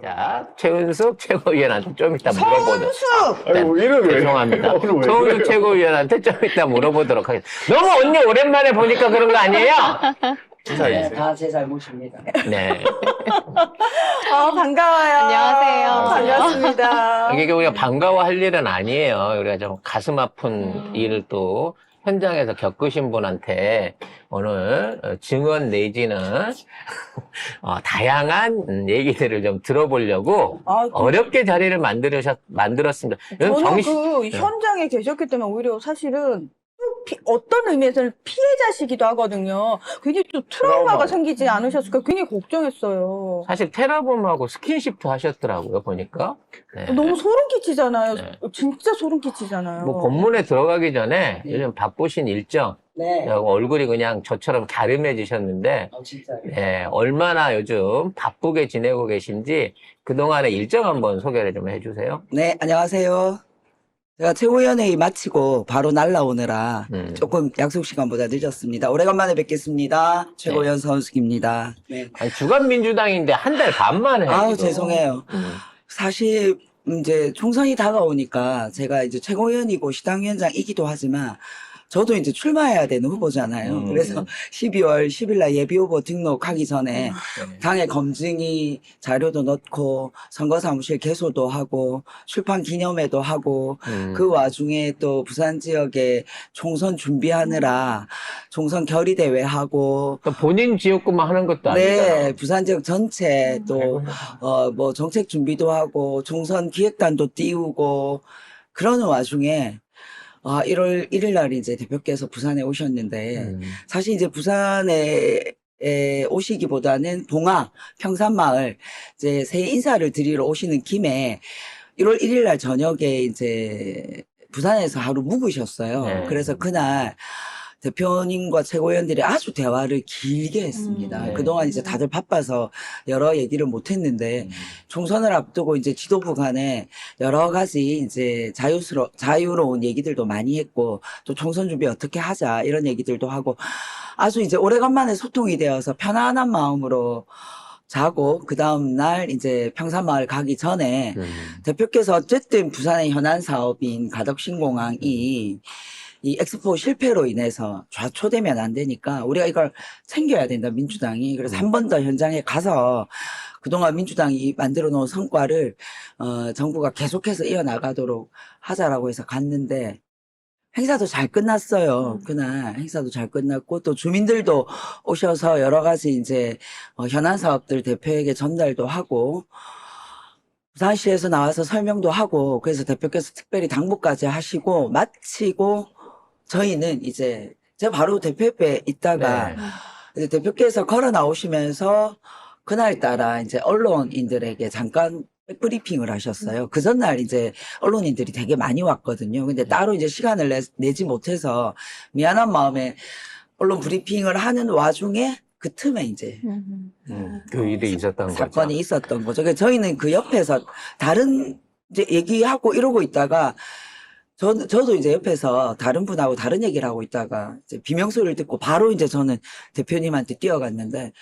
자, 최은숙 최고위원한테 좀 이따 물어보도록. 아이고, 이름이 왜 죄송합니다. 오늘 왜 최은숙 그래요? 최고위원한테 좀 이따 물어보도록 하겠습니다. 너무 언니 오랜만에 보니까 그런 거 아니에요? 인사해주세요. 다 제 잘못입니다. 네. 반가워요. 안녕하세요. 반갑습니다. 이게 우리가 반가워할 일은 아니에요. 우리가 좀 가슴 아픈 일을 또 현장에서 겪으신 분한테 오늘 증언 내지는 다양한 얘기들을 좀 들어보려고 어렵게 자리를 만들었습니다. 이건 저는 정신- 그 현장에 계셨기 때문에 오히려 사실은 어떤 의미에서는 피해자시기도 하거든요. 괜히 또 트라우마가 트라우마. 생기지 않으셨을까 괜히 걱정했어요. 사실 테라범하고 스킨십도 하셨더라고요, 보니까. 네. 너무 소름 끼치잖아요. 네. 진짜 소름 끼치잖아요. 뭐 본문에 들어가기 전에 요즘 바쁘신 일정, 네. 얼굴이 그냥 저처럼 갸름해지셨는데 진짜요. 네, 얼마나 요즘 바쁘게 지내고 계신지 그동안의 일정 한번 소개를 좀 해주세요. 네, 안녕하세요. 제가 최고위원회의 마치고 바로 날라오느라 조금 약속 시간보다 늦었습니다. 오래간만에 뵙겠습니다. 최고위원 서은숙입니다. 네. 아니, 주간민주당인데 한 달 반 만에. 아우, 지금. 죄송해요. 사실 이제 총선이 다가오니까 제가 이제 최고위원이고 시당위원장이기도 하지만 저도 이제 출마해야 되는 후보잖아요. 그래서 12월 10일 날 예비 후보 등록하기 전에 당의 검증이 자료도 넣고 선거사무실 개소도 하고 출판 기념회도 하고 그 와중에 또 부산 지역에 총선 준비하느라 총선 결의대회 하고 또 본인 지역구만 하는 것도 네, 아니잖아. 부산 지역 전체 또 뭐 정책 준비도 하고 총선 기획단도 띄우고 그러는 와중에 1월 1일 날 이제 대표께서 부산에 오셨는데 사실 이제 부산에 오시기보다는 봉화 평산마을 이제 새해 인사를 드리러 오시는 김에 1월 1일 날 저녁에 이제 부산에서 하루 묵으셨어요. 네. 그래서 그날 대표님과 최고위원들이 아주 대화를 길게 했습니다. 네. 그동안 이제 다들 바빠서 여러 얘기를 못 했는데 총선을 앞두고 이제 지도부 간에 여러 가지 이제 자유로운 얘기들도 많이 했고 또 총선 준비 어떻게 하자 이런 얘기들도 하고 아주 이제 오래간만에 소통이 되어서 편안한 마음으로 자고 그 다음 날 이제 평산마을 가기 전에 대표께서 어쨌든 부산의 현안 사업인 가덕신공항이 이 엑스포 실패로 인해서 좌초되면 안 되니까 우리가 이걸 챙겨야 된다, 민주당이. 그래서 한 번 더 현장에 가서 그동안 민주당이 만들어 놓은 성과를 정부가 계속해서 이어나가도록 하자라고 해서 갔는데 행사도 잘 끝났어요. 그날 행사도 잘 끝났고 또 주민들도 오셔서 여러 가지 이제 현안 사업들 대표에게 전달도 하고 부산시에서 나와서 설명도 하고 그래서 대표께서 특별히 당부까지 하시고 마치고 저희는 이제 제가 바로 대표 옆에 있다가 네. 이제 대표께서 걸어 나오시면서 그날따라 이제 언론인들에게 잠깐 브리핑을 하셨어요. 그 전날 이제 언론인들이 되게 많이 왔거든요. 근데 따로 이제 시간을 내지 못해서 미안한 마음에 언론 브리핑을 하는 와중에 그 틈에 이제 그 일이 있었던 거죠. 사건이 있었던 거죠. 그래서 저희는 그 옆에서 다른 이제 얘기하고 이러고 있다가 저도 이제 옆에서 다른 분하고 다른 얘기를 하고 있다가 이제 비명소리를 듣고 바로 이제 저는 대표님한테 뛰어갔는데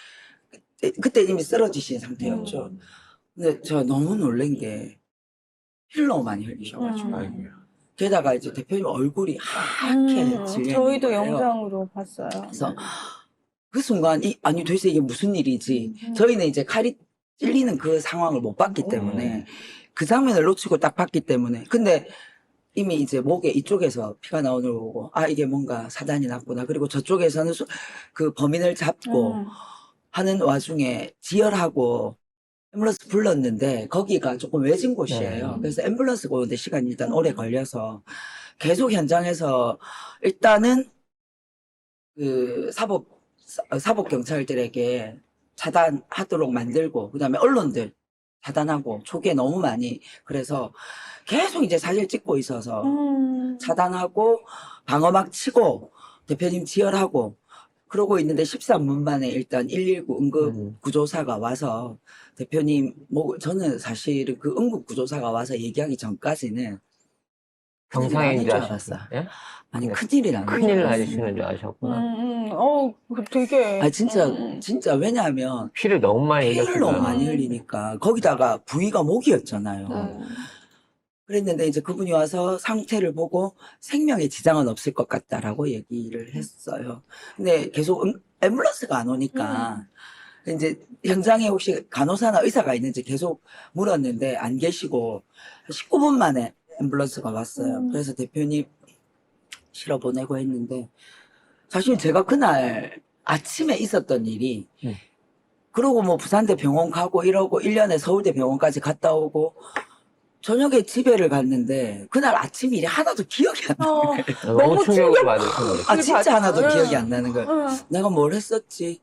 그때 이미 쓰러지신 상태였죠. 근데 제가 너무 놀란 게 피를 너무 많이 흘리셔가지고 게다가 이제 대표님 얼굴이 하얗게 질려 있는 저희도 거예요. 영상으로 봤어요. 그래서 그 순간 아니 도대체 이게 무슨 일이지? 저희는 이제 칼이 찔리는 그 상황을 못 봤기 때문에 그 장면을 놓치고 딱 봤기 때문에 근데 이미 이제 목에 이쪽에서 피가 나오는 걸 보고 이게 뭔가 사단이 났구나. 그리고 저쪽에서는 그 범인을 잡고 하는 와중에 지혈하고 앰뷸런스 불렀는데 거기가 조금 외진 곳이에요. 그래서 앰뷸런스가 오는데 시간이 일단 오래 걸려서 계속 현장에서 일단은 그 사법 경찰들에게 차단하도록 만들고 그다음에 언론들 차단하고 초기에 너무 많이 그래서 계속 이제 사진 찍고 있어서 차단하고 방어막 치고 대표님 지혈하고 그러고 있는데 13분 만에 일단 119 응급구조사가 와서 대표님 저는 사실은 그 응급구조사가 와서 얘기하기 전까지는 경상인 줄 아닌 줄 아셨어요. 알았어요. 예? 아니 큰일이 나는 큰일 줄 나시는 줄 아셨구나. 되게. 아 진짜 왜냐하면 피를 너무 많이 피를 흘렸구나. 너무 많이 흘리니까 거기다가 부위가 목이었잖아요. 그랬는데 이제 그분이 와서 상태를 보고 생명에 지장은 없을 것 같다라고 얘기를 했어요. 근데 계속 앰뷸런스가 안 오니까 이제 현장에 혹시 간호사나 의사가 있는지 계속 물었는데 안 계시고 19분 만에 앰뷸런스가 왔어요. 그래서 대표님 실어 보내고 했는데 사실 제가 그날 아침에 있었던 일이 그러고 뭐 부산대 병원 가고 이러고 1년에 서울대 병원까지 갔다 오고 저녁에 집에를 갔는데 그날 아침 일이 하나도 기억이 안 나요. 너무 너무 충격을 받으신 거예요. 아 진짜 하나도 응. 기억이 안 나는 거예요. 내가 뭘 했었지?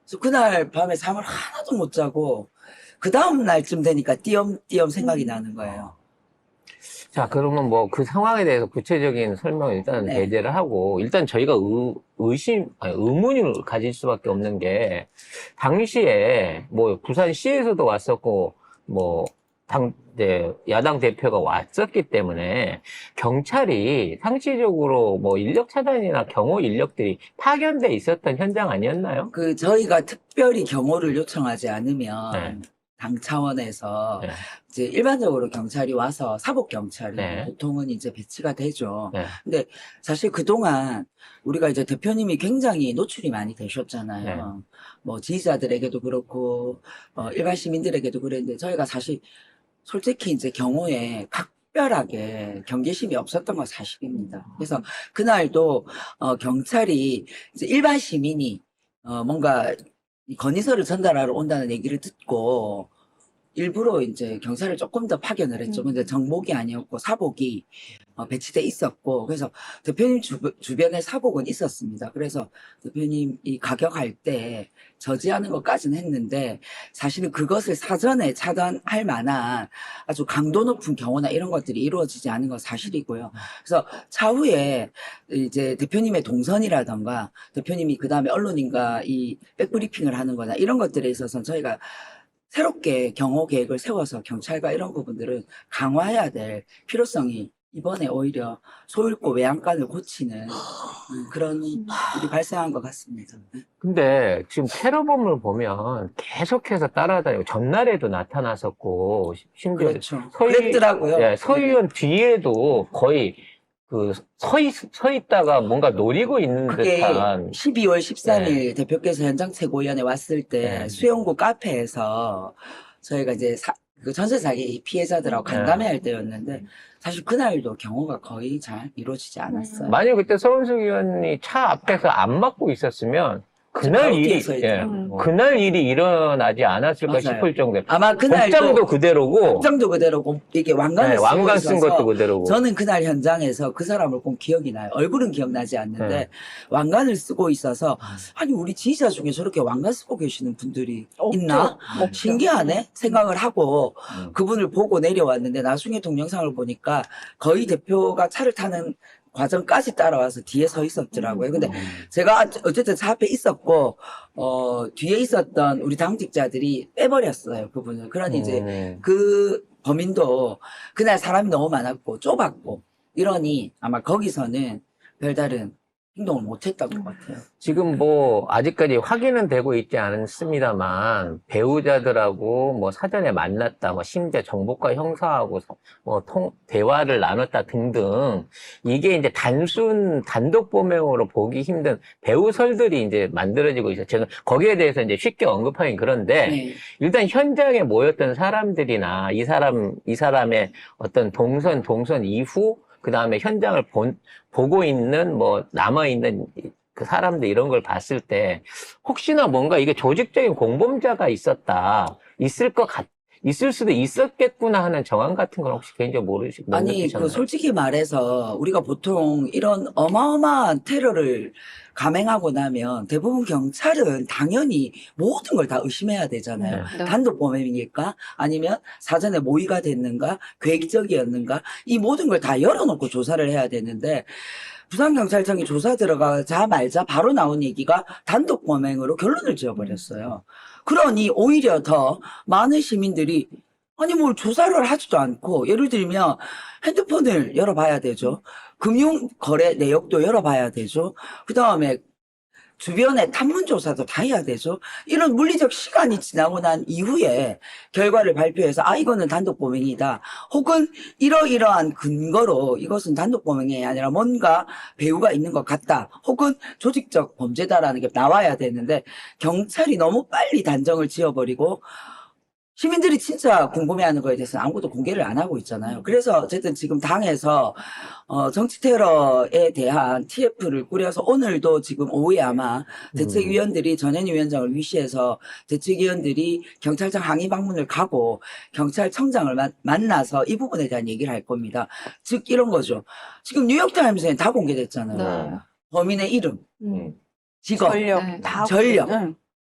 그래서 그날 밤에 잠을 하나도 못 자고 그 다음 날쯤 되니까 띄엄띄엄 생각이 나는 거예요. 자, 그러면 뭐 그 상황에 대해서 구체적인 설명을 일단 네. 배제를 하고, 일단 저희가 의문을 가질 수밖에 없는 게, 당시에 뭐 부산시에서도 왔었고, 뭐, 야당 대표가 왔었기 때문에, 경찰이 상시적으로 뭐 인력 차단이나 경호 인력들이 파견돼 있었던 현장 아니었나요? 그 저희가 특별히 경호를 요청하지 않으면 네. 당 차원에서 네. 이제 일반적으로 경찰이 와서 사복 경찰이 네. 보통은 이제 배치가 되죠. 네. 근데 사실 그동안 우리가 이제 대표님이 굉장히 노출이 많이 되셨잖아요. 네. 뭐 지지자들에게도 그렇고 일반 시민들에게도 그랬는데 저희가 사실 솔직히 이제 경호에 각별하게 경계심이 없었던 건 사실입니다. 그래서 그날도 경찰이 이제 일반 시민이 뭔가 이 건의서를 전달하러 온다는 얘기를 듣고 일부러 이제 경찰을 조금 더 파견을 했죠. 근데 정복이 아니었고 사복이 배치돼 있었고 그래서 대표님 주변에 사복은 있었습니다. 그래서 대표님이 가격할 때 저지하는 것까지는 했는데 사실은 그것을 사전에 차단할 만한 아주 강도 높은 경호나 이런 것들이 이루어지지 않은 건 사실이고요. 그래서 차후에 이제 대표님의 동선이라던가 대표님이 그 다음에 언론인과 이 백브리핑을 하는 거나 이런 것들에 있어서는 저희가 새롭게 경호 계획을 세워서 경찰과 이런 부분들은 강화해야 될 필요성이 이번에 오히려 소잃고 외양간을 고치는 그런 일이 발생한 것 같습니다. 근데 지금 테러범을 보면 계속해서 따라다니고, 전날에도 나타났었고, 심지어 그렇죠. 그랬더라고요. 예, 서 의원 뒤에도 거의 서 있다가 뭔가 노리고 있는 그게 듯한. 12월 13일 대표께서 현장 최고위원회 왔을 때 네. 수영구 카페에서 저희가 이제 그 전세 사기 피해자들하고 간담회할 때였는데 사실 그날도 경호가 거의 잘 이루어지지 않았어요. 만약 그때 서은숙 의원이 차 앞에서 안 막고 있었으면 그날 바로 일이, 뒤에서 예, 있죠. 그날 일이 일어나지 않았을까 맞아요. 싶을 정도로. 아마 복장도 그날도 그대로고, 복장도 그대로고 이게 왕관을 네, 쓰고 왕관 쓴 있어서 것도 그대로고. 저는 그날 현장에서 그 사람을 본 기억이 나요. 얼굴은 기억나지 않는데 네. 왕관을 쓰고 있어서 아니 우리 지지자 중에 저렇게 왕관 쓰고 계시는 분들이 있나? 없죠. 신기하네 생각을 하고 그분을 보고 내려왔는데 나중에 동영상을 보니까 거의 대표가 차를 타는 과정까지 따라와서 뒤에 서 있었더라고요. 근데 제가 어쨌든 차 앞에 있었고 뒤에 있었던 우리 당직자들이 빼버렸어요 그분을. 그러니 이제 그 범인도 그날 사람이 너무 많았고 좁았고 이러니 아마 거기서는 별다른 행동을 못했던 것 같아요. 지금 뭐 아직까지 확인은 되고 있지 않습니다만, 배우자들하고 뭐 사전에 만났다, 뭐 심지어 정보과 형사하고 뭐 대화를 나눴다 등등, 이게 이제 단순 단독 범행으로 보기 힘든 배우설들이 이제 만들어지고 있어요. 제가 거기에 대해서 이제 쉽게 언급하긴 그런데, 네. 일단 현장에 모였던 사람들이나 이 사람의 어떤 동선 이후, 그 다음에 현장을 보고 있는, 뭐, 남아있는 그 사람들 이런 걸 봤을 때, 혹시나 뭔가 이게 조직적인 공범자가 있을 수도 있었겠구나 하는 정황 같은 건 혹시 개인적으로 아니, 느끼셨나요? 솔직히 말해서 우리가 보통 이런 어마어마한 테러를 감행하고 나면 대부분 경찰은 당연히 모든 걸 다 의심해야 되잖아요. 네. 단독 범행일까? 아니면 사전에 모의가 됐는가? 계획적이었는가? 이 모든 걸 다 열어놓고 조사를 해야 되는데 부산경찰청이 조사 들어가자마자 바로 나온 얘기가 단독 범행으로 결론을 지어버렸어요. 그러니 오히려 더 많은 시민들이 아니, 뭘 조사를 하지도 않고, 예를 들면, 핸드폰을 열어봐야 되죠. 금융 거래 내역도 열어봐야 되죠. 그 다음에, 주변에 탐문 조사도 다 해야 되죠. 이런 물리적 시간이 지나고 난 이후에 결과를 발표해서, 아, 이거는 단독 범행이다. 혹은 이러이러한 근거로 이것은 단독 범행이 아니라 뭔가 배후가 있는 것 같다. 혹은 조직적 범죄다라는 게 나와야 되는데, 경찰이 너무 빨리 단정을 지어버리고, 시민들이 진짜 궁금해하는 거에 대해서는 아무것도 공개를 안 하고 있잖아요. 그래서 어쨌든 지금 당에서 정치 테러에 대한 TF를 꾸려서 오늘도 지금 오후에 아마 대책위원들이 전현희 위원장을 위시해서 대책위원들이 경찰청 항의 방문을 가고 경찰청장을 만나서 이 부분에 대한 얘기를 할 겁니다. 즉 이런 거죠. 지금 뉴욕타임스에 다 공개됐잖아요. 네. 범인의 이름, 직업, 전력 네. 다 전력. 응.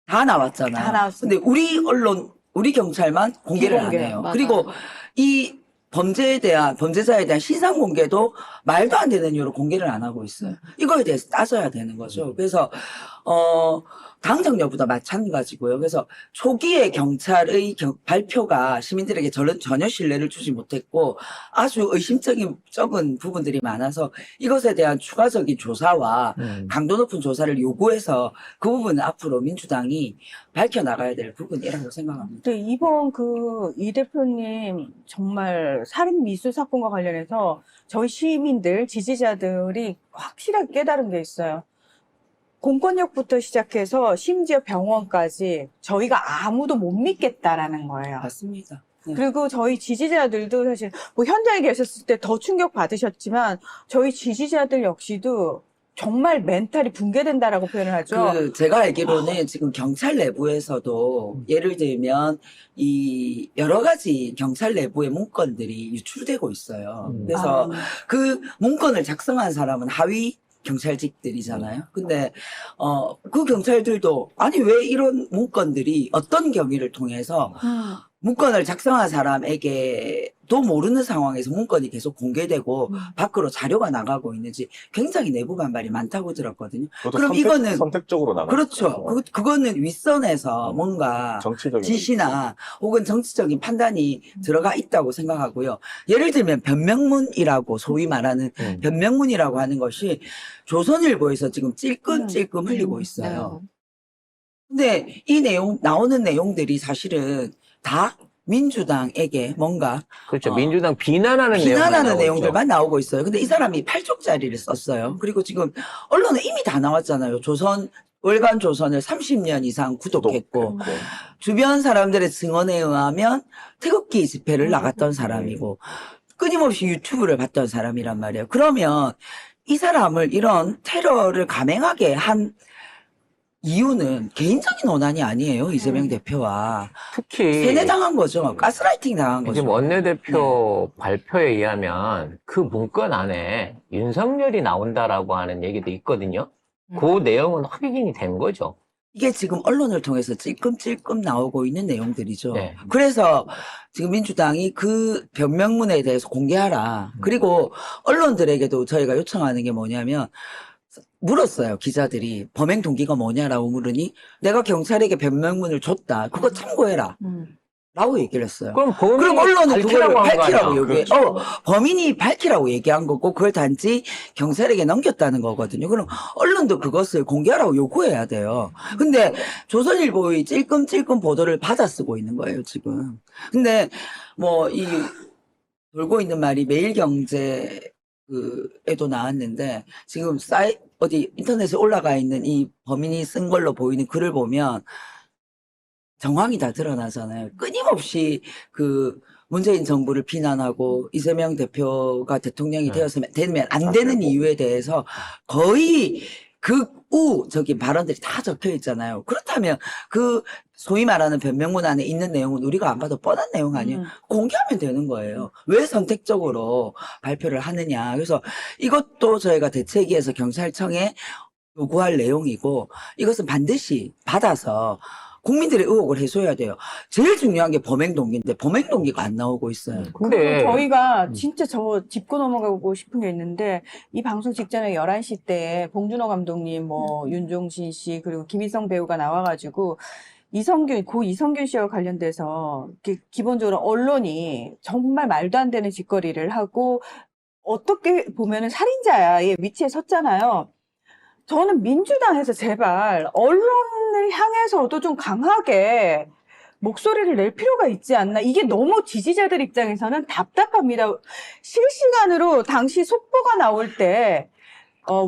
다 나왔잖아요. 다 나왔어요. 근데 우리 언론, 우리 경찰만 공개를 안 비공개. 해요. 맞아요. 그리고 이 범죄자에 대한 신상 공개도 말도 안 되는 이유로 공개를 안 하고 있어요. 이거에 대해서 따져야 되는 거죠. 그래서, 당정 여부도 마찬가지고요. 그래서 초기에 경찰의 발표가 시민들에게 전혀 신뢰를 주지 못했고 아주 적은 부분들이 많아서 이것에 대한 추가적인 조사와 강도 높은 조사를 요구해서 그 부분은 앞으로 민주당이 밝혀나가야 될 부분이라고 생각합니다. 근데 이번 이 대표님 정말 살인 미수 사건과 관련해서 저희 시민들, 지지자들이 확실하게 깨달은 게 있어요. 공권력부터 시작해서 심지어 병원까지 저희가 아무도 못 믿겠다라는 거예요. 맞습니다. 네. 그리고 저희 지지자들도 사실 뭐 현장에 계셨을 때 더 충격 받으셨지만 저희 지지자들 역시도 정말 멘탈이 붕괴된다라고 표현을 하죠. 제가 알기로는 지금 경찰 내부에서도 예를 들면 이 여러 가지 경찰 내부의 문건들이 유출되고 있어요. 그래서 그 문건을 작성한 사람은 하위 경찰직들이잖아요. 근데 그 경찰들도 아니 왜 이런 문건들이 어떤 경위를 통해서 문건을 작성한 사람에게도 모르는 상황에서 문건이 계속 공개되고 밖으로 자료가 나가고 있는지 굉장히 내부 반발이 많다고 들었거든요. 그럼 이거는 선택적으로 나가. 그렇죠. 그거는 윗선에서 뭔가 정치적인 지시나 혹은 정치적인 판단이 들어가 있다고 생각하고요. 예를 들면 변명문이라고 소위 말하는 변명문이라고 하는 것이 조선일보에서 지금 찔끔찔끔 흘리고 있어요. 근데 이 나오는 내용들이 사실은 다 민주당에게 뭔가 그렇죠. 민주당 비난하는 내용들만 나오고 있어요. 근데 이 사람이 8쪽짜리를 썼어요. 그리고 지금 언론은 이미 다 나왔잖아요. 월간 조선을 30년 이상 구독했고 주변 사람들의 증언에 의하면 태극기 집회를 나갔던 사람이고 끊임없이 유튜브를 봤던 사람이란 말이에요. 그러면 이 사람을 이런 테러를 감행하게 한 이유는 개인적인 원한이 아니에요. 이재명 대표와. 특히 세뇌당한 거죠. 가스라이팅 당한 거죠. 지금 원내대표 발표에 의하면 그 문건 안에 윤석열이 나온다라고 하는 얘기도 있거든요. 그 내용은 확인이 된 거죠. 이게 지금 언론을 통해서 찔끔찔끔 나오고 있는 내용들이죠. 네. 그래서 지금 민주당이 그 변명문에 대해서 공개하라. 그리고 언론들에게도 저희가 요청하는 게 뭐냐면 물었어요. 기자들이 범행 동기가 뭐냐라고 물으니 내가 경찰에게 변명문을 줬다. 그거 참고해라. 라고 얘기를 했어요. 그럼 그럼 언론은 그걸 밝히라고 한 거 밝히라고 아니야? 얘기해. 그렇죠. 범인이 밝히라고 얘기한 거고 그걸 단지 경찰에게 넘겼다는 거거든요. 그럼 언론도 그것을 공개하라고 요구해야 돼요. 근데 조선일보의 찔끔찔끔 보도를 받아 쓰고 있는 거예요, 지금. 근데 뭐 돌고 있는 말이 매일경제에도 나왔는데 지금 인터넷에 올라가 있는 이 범인이 쓴 걸로 보이는 글을 보면 정황이 다 드러나잖아요. 끊임없이 문재인 정부를 비난하고 이재명 대표가 대통령이 되면 안 되는 이유에 대해서 거의 극우적인 발언들이 다 적혀 있잖아요. 그렇다면 소위 말하는 변명문 안에 있는 내용은 우리가 안 봐도 뻔한 내용 아니에요? 공개하면 되는 거예요. 왜 선택적으로 발표를 하느냐. 그래서 이것도 저희가 대책위에서 경찰청에 요구할 내용이고 이것은 반드시 받아서 국민들의 의혹을 해소해야 돼요. 제일 중요한 게 범행 동기인데 범행 동기가 안 나오고 있어요. 근데 저희가 진짜 짚고 넘어가고 싶은 게 있는데 이 방송 직전에 11시 때 봉준호 감독님, 윤종신 씨 그리고 김희성 배우가 나와가지고 고 이성균 씨와 관련돼서 기본적으로 언론이 정말 말도 안 되는 짓거리를 하고 어떻게 보면은 살인자의 위치에 섰잖아요. 저는 민주당에서 제발 언론을 향해서도 좀 강하게 목소리를 낼 필요가 있지 않나. 이게 너무 지지자들 입장에서는 답답합니다. 실시간으로 당시 속보가 나올 때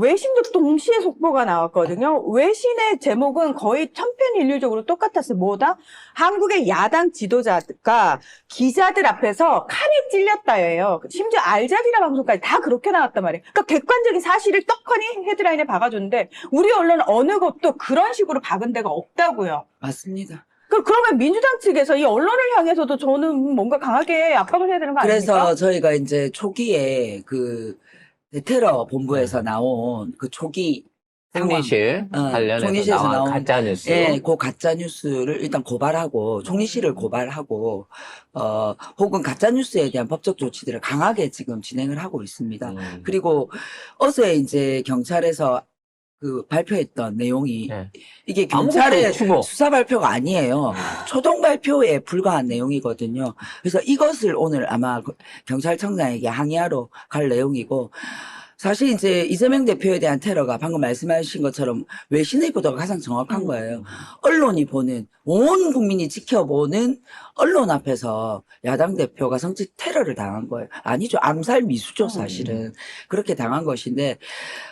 외신도 동시에 속보가 나왔거든요. 외신의 제목은 거의 천편일률적으로 똑같았어요. 뭐다? 한국의 야당 지도자가 기자들 앞에서 칼에 찔렸다예요. 심지어 알자지라 방송까지 다 그렇게 나왔단 말이에요. 그러니까 객관적인 사실을 떡하니 헤드라인에 박아줬는데 우리 언론은 어느 것도 그런 식으로 박은 데가 없다고요. 맞습니다. 그러면 민주당 측에서 이 언론을 향해서도 저는 뭔가 강하게 압박을 해야 되는 거 아닙니까? 그래서 저희가 이제 초기에 그 대테러 본부에서 나온 그 초기 상황, 총리실 관련해서 총리실에서 나온 나온 가짜뉴스. 예, 그 가짜 뉴스를 일단 고발하고 총리실을 고발하고 혹은 가짜 뉴스에 대한 법적 조치들을 강하게 지금 진행을 하고 있습니다. 그리고 어제 이제 경찰에서 그 발표했던 내용이 네. 이게 아무것도 경찰의 없지 뭐. 수사 발표가 아니에요. 초동 발표에 불과한 내용이거든요. 그래서 이것을 오늘 아마 경찰청장에게 항의하러 갈 내용이고, 사실 이제 이재명 대표에 대한 테러가 방금 말씀하신 것처럼 외신의 보도가 가장 정확한 거예요. 언론이 보는, 온 국민이 지켜보는 언론 앞에서 야당 대표가 성직 테러를 당한 거예요. 아니죠. 암살 미수죠, 사실은. 그렇게 당한 것인데,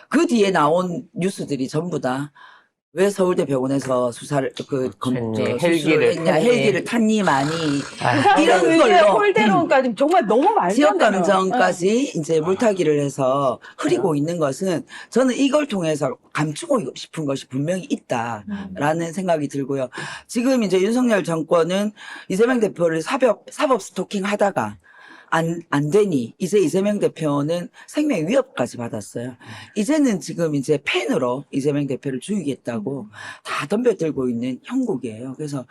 그 뒤에 나온 뉴스들이 전부 다 왜 서울대병원에서 수사를 헬기를 했냐, 헬기를 탔니 많이 이런 이런 걸로 홀대론까지 정말 너무 말도 안 지역 돼요. 감정까지 이제 물타기를 해서 흐리고 있는 것은 저는 이걸 통해서 감추고 싶은 것이 분명히 있다라는 생각이 들고요. 지금 이제 윤석열 정권은 이재명 대표를 사법 스토킹 하다가 안 되니 이제 이재명 대표는 생명 위협까지 받았어요. 이제는 지금 이제 펜으로 이재명 대표를 죽이겠다고 다 덤벼들고 있는 형국이에요. 그래서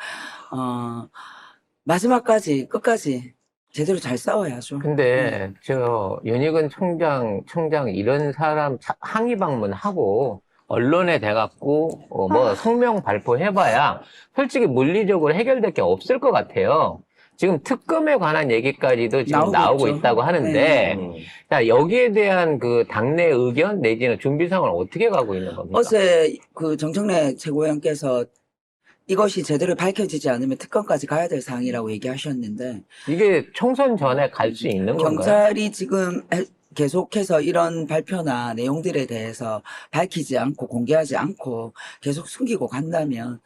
마지막까지 끝까지 제대로 잘 싸워야죠. 근데 저 윤희근 총장 이런 사람 항의 방문하고 언론에 대갖고 뭐 성명 발표해봐야 솔직히 물리적으로 해결될 게 없을 것 같아요. 지금 특검에 관한 얘기까지도 지금 나오고 있다고 하는데, 네. 자, 여기에 대한 그 당내 의견 내지는 준비상을 어떻게 가고 있는 겁니까? 어제 그 정청래 최고위원께서 이것이 제대로 밝혀지지 않으면 특검까지 가야 될 사항이라고 얘기하셨는데, 이게 총선 전에 갈 수 있는 건가요? 경찰이 지금 계속해서 이런 발표나 내용들에 대해서 밝히지 않고 공개하지 않고 계속 숨기고 간다면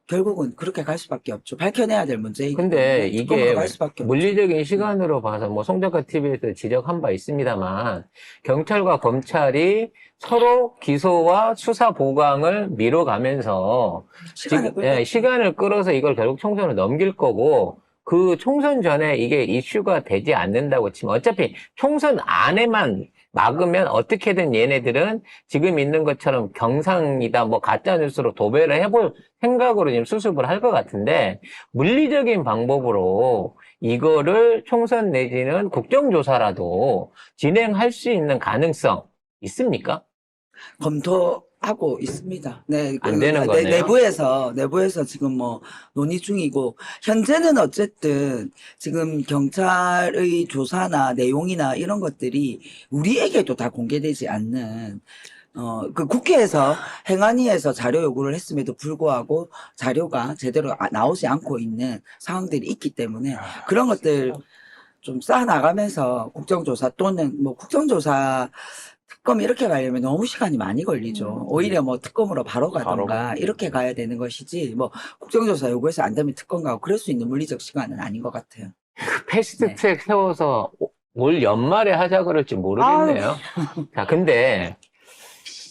결국은 그렇게 갈 수밖에 없죠. 밝혀내야 될 문제이기 근데 때문에 이게 특검으로 갈 수밖에 없죠. 물리적인 시간으로 봐서 뭐 송작가 TV에서 지적한 바 있습니다만 경찰과 검찰이 서로 기소와 수사 보강을 미뤄가면서 시간을 끌어서 이걸 결국 총선을 넘길 거고 그 총선 전에 이게 이슈가 되지 않는다고 치면 어차피 총선 안에만 막으면 어떻게든 얘네들은 지금 있는 것처럼 경상이다 뭐 가짜뉴스로 도배를 해볼 생각으로 지금 수습을 할 것 같은데 물리적인 방법으로 이거를 총선 내지는 국정조사라도 진행할 수 있는 가능성 있습니까? 검토하고 있습니다. 네, 안 되는 거네요. 내부에서 지금 뭐 논의 중이고, 현재는 어쨌든 지금 경찰의 조사나 내용이나 이런 것들이 우리에게도 다 공개되지 않는, 그 국회에서 행안위에서 자료 요구를 했음에도 불구하고 자료가 제대로 나오지 않고 있는 상황들이 있기 때문에 그런 것들 좀 쌓아나가면서 국정조사 또는 뭐 국정조사 특검 이렇게 가려면 너무 시간이 많이 걸리죠. 오히려 뭐 특검으로 바로 가던가 이렇게 가야 되는 것이지 뭐 국정조사 요구해서 안 되면 특검 가고 그럴 수 있는 물리적 시간은 아닌 것 같아요. 패스트트랙 세워서 올 연말에 하자 그럴지 모르겠네요. 자, 근데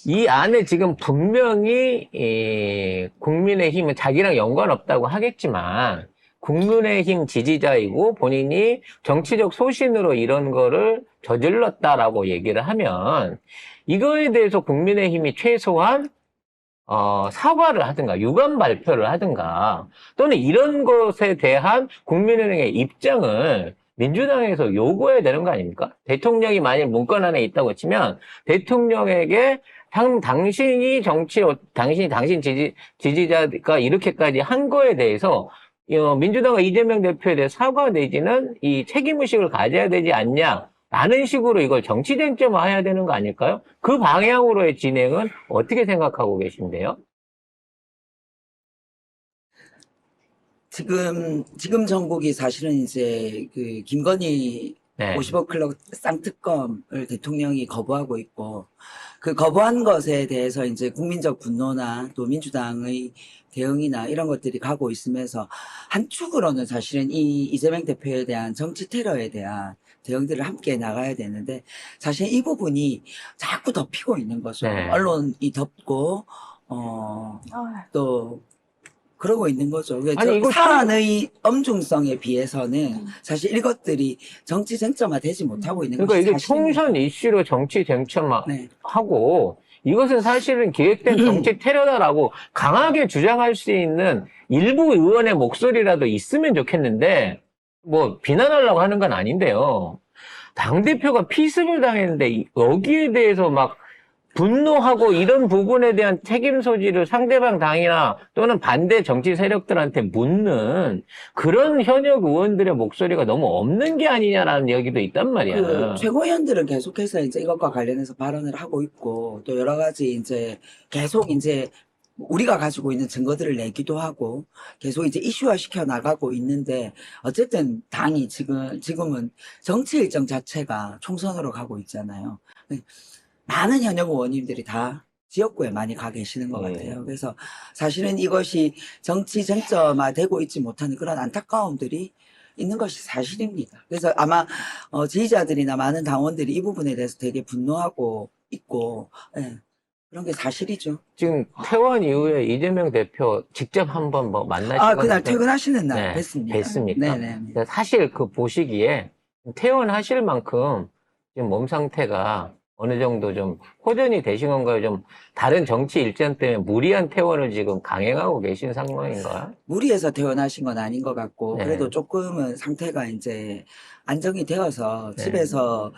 이 안에 지금 분명히 국민의힘은 자기랑 연관없다고 하겠지만 국민의힘 지지자이고 본인이 정치적 소신으로 이런 거를 저질렀다라고 얘기를 하면 이거에 대해서 국민의힘이 최소한 사과를 하든가 유감 발표를 하든가 또는 이런 것에 대한 국민의힘의 입장을 민주당에서 요구해야 되는 거 아닙니까? 대통령이 만일 문건 안에 있다고 치면 대통령에게 당신이 당신 지지자가 이렇게까지 한 거에 대해서 민주당과 이재명 대표에 대해 사과 내지는 이 책임의식을 가져야 되지 않냐라는 식으로 이걸 정치 쟁점화해야 되는 거 아닐까요? 그 방향으로의 진행은 어떻게 생각하고 계신데요? 지금 정국이 사실은 이제 그 김건희 네. 50억 클럽 쌍특검을 대통령이 거부하고 있고, 그 거부한 것에 대해서 이제 국민적 분노나 또 민주당의 대응이나 이런 것들이 가고 있으면서 한축으로는 사실은 이 이재명 대표에 대한 정치 테러에 대한 대응들을 함께 나가야 되는데, 사실 이 부분이 자꾸 덮이고 있는 거죠. 네. 언론이 덮고, 아, 또 그러고 있는 거죠. 아니, 이거 사안의 엄중성에 비해서는 사실 이것들이 정치 쟁점화 되지 못하고 있는 그러니까 것이 이게 사실입니다. 총선 이슈로 정치 쟁점화하고 네. 이것은 사실은 기획된 정치 테러다라고 강하게 주장할 수 있는 일부 의원의 목소리라도 있으면 좋겠는데 뭐 비난하려고 하는 건 아닌데요. 당대표가 피습을 당했는데 여기에 대해서 막 분노하고 이런 부분에 대한 책임 소지를 상대방 당이나 또는 반대 정치 세력들한테 묻는 그런 현역 의원들의 목소리가 너무 없는 게 아니냐라는 얘기도 있단 말이야. 그 최고위원들은 계속해서 이제 이것과 관련해서 발언을 하고 있고, 또 여러 가지 이제 계속 이제 우리가 가지고 있는 증거들을 내기도 하고 계속 이제 이슈화 시켜 나가고 있는데, 어쨌든 당이 지금은 정치 일정 자체가 총선으로 가고 있잖아요. 많은 현역 의원님들이 다 지역구에 많이 가 계시는 것 같아요. 그래서 사실은 이것이 정치 쟁점화 되고 있지 못하는 그런 안타까움들이 있는 것이 사실입니다. 그래서 아마 지지자들이나 많은 당원들이 이 부분에 대해서 되게 분노하고 있고, 예, 그런 게 사실이죠. 지금 퇴원 이후에 이재명 대표 직접 한번 뭐 만나시거나 그날 퇴근하시는 날 네, 뵀습니다. 뵀습니까? 네네. 근데 사실 그 보시기에 퇴원하실 만큼 지금 몸 상태가 어느 정도 좀 호전이 되신 건가요? 좀 다른 정치 일정 때문에 무리한 퇴원을 지금 강행하고 계신 상황인가요? 무리해서 퇴원하신 건 아닌 것 같고, 네. 그래도 조금은 상태가 이제 안정이 되어서 네. 집에서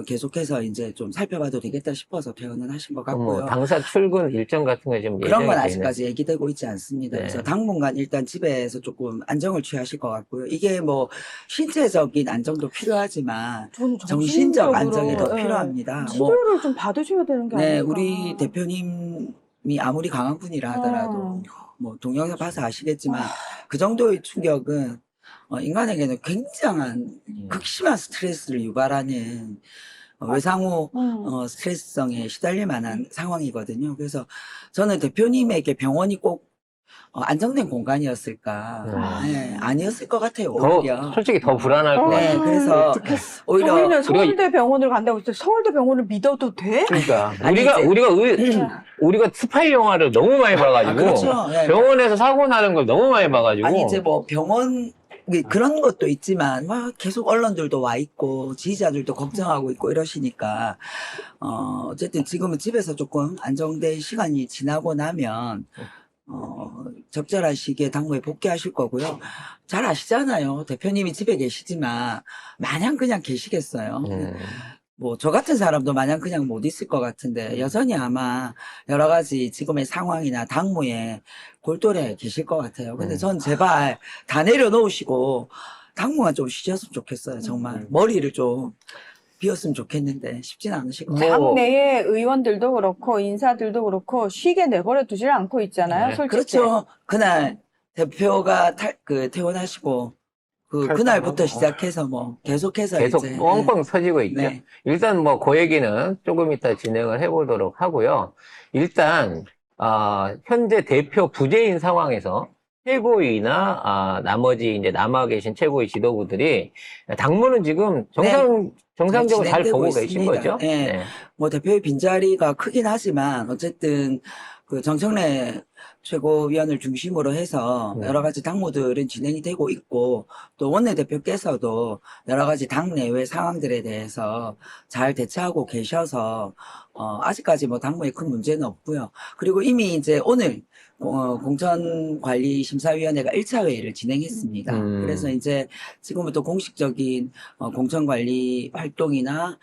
계속해서 이제 좀 살펴봐도 되겠다 싶어서 퇴원을 하신 것 같고요. 뭐 당사 출근 일정 같은 거 좀 그런 예정이 건 돼 아직까지 얘기되고 있지 않습니다. 네. 그래서 당분간 일단 집에서 조금 안정을 취하실 것 같고요. 이게 뭐 신체적인 안정도 필요하지만 전 정신적 정신적으로, 안정이 더 예, 필요합니다. 뭐, 치료를 좀 받으셔야 되는 게 네, 아닐까. 우리 대표님이 아무리 강한 분이라 하더라도 뭐 동영상 봐서 아시겠지만 그 정도의 충격은 인간에게는 굉장한 극심한 스트레스를 유발하는 외상후 스트레스성에 시달릴 만한 상황이거든요. 그래서 저는 대표님에게 병원이 꼭 안정된 공간이었을까? 네, 아니었을 것 같아요. 오히려. 솔직히 더 불안할 것 네, 같아요. 그래서 오히려 저희는 서울대 병원을 간다고 했을 때 서울대 병원을 믿어도 돼? 그러니까 아니, 우리가 스파이 영화를 너무 많이 봐가지고 그렇죠. 네. 병원에서 사고 나는 걸 너무 많이 봐가지고 아니 이제 뭐 병원 그런 것도 있지만 막 계속 언론들도 와 있고 지지자들도 걱정하고 있고 이러시니까 어쨌든 지금은 집에서 조금 안정된 시간이 지나고 나면 적절한 시기에 당무에 복귀하실 거고요. 잘 아시잖아요. 대표님이 집에 계시지만 마냥 그냥 계시겠어요. 뭐 저 같은 사람도 마냥 그냥 못 있을 것 같은데 여전히 아마 여러 가지 지금의 상황이나 당무에 골똘해 계실 것 같아요. 근데 전 제발 다 내려놓으시고 당무만 좀 쉬셨으면 좋겠어요. 정말 머리를 좀 비웠으면 좋겠는데 쉽진 않으실 것 같아요. 당 내의 의원들도 그렇고 인사들도 그렇고 쉬게 내버려 두질 않고 있잖아요. 네. 솔직히. 그렇죠. 그날 대표가 퇴원하시고 그날부터 시작해서 뭐 계속해서 계속 이제 뻥뻥 터지고 있죠. 네. 일단 뭐 그 얘기는 조금 이따 진행을 해보도록 하고요. 일단 현재 대표 부재인 상황에서 최고위나 나머지 이제 남아 계신 최고위 지도부들이 당무는 지금 정상적으로 잘 진행되고 보고 계신 있습니다. 거죠. 네. 뭐 대표의 빈자리가 크긴 하지만 어쨌든 그 정청래 최고위원을 중심으로 해서 네. 여러 가지 당무들은 진행이 되고 있고 또 원내대표께서도 여러 가지 당내외 상황들에 대해서 잘 대처하고 계셔서 아직까지 뭐 당무에 큰 문제는 없고요. 그리고 이미 이제 오늘 공천관리심사위원회가 1차 회의를 진행했습니다. 그래서 이제 지금부터 공식적인 공천관리 활동이나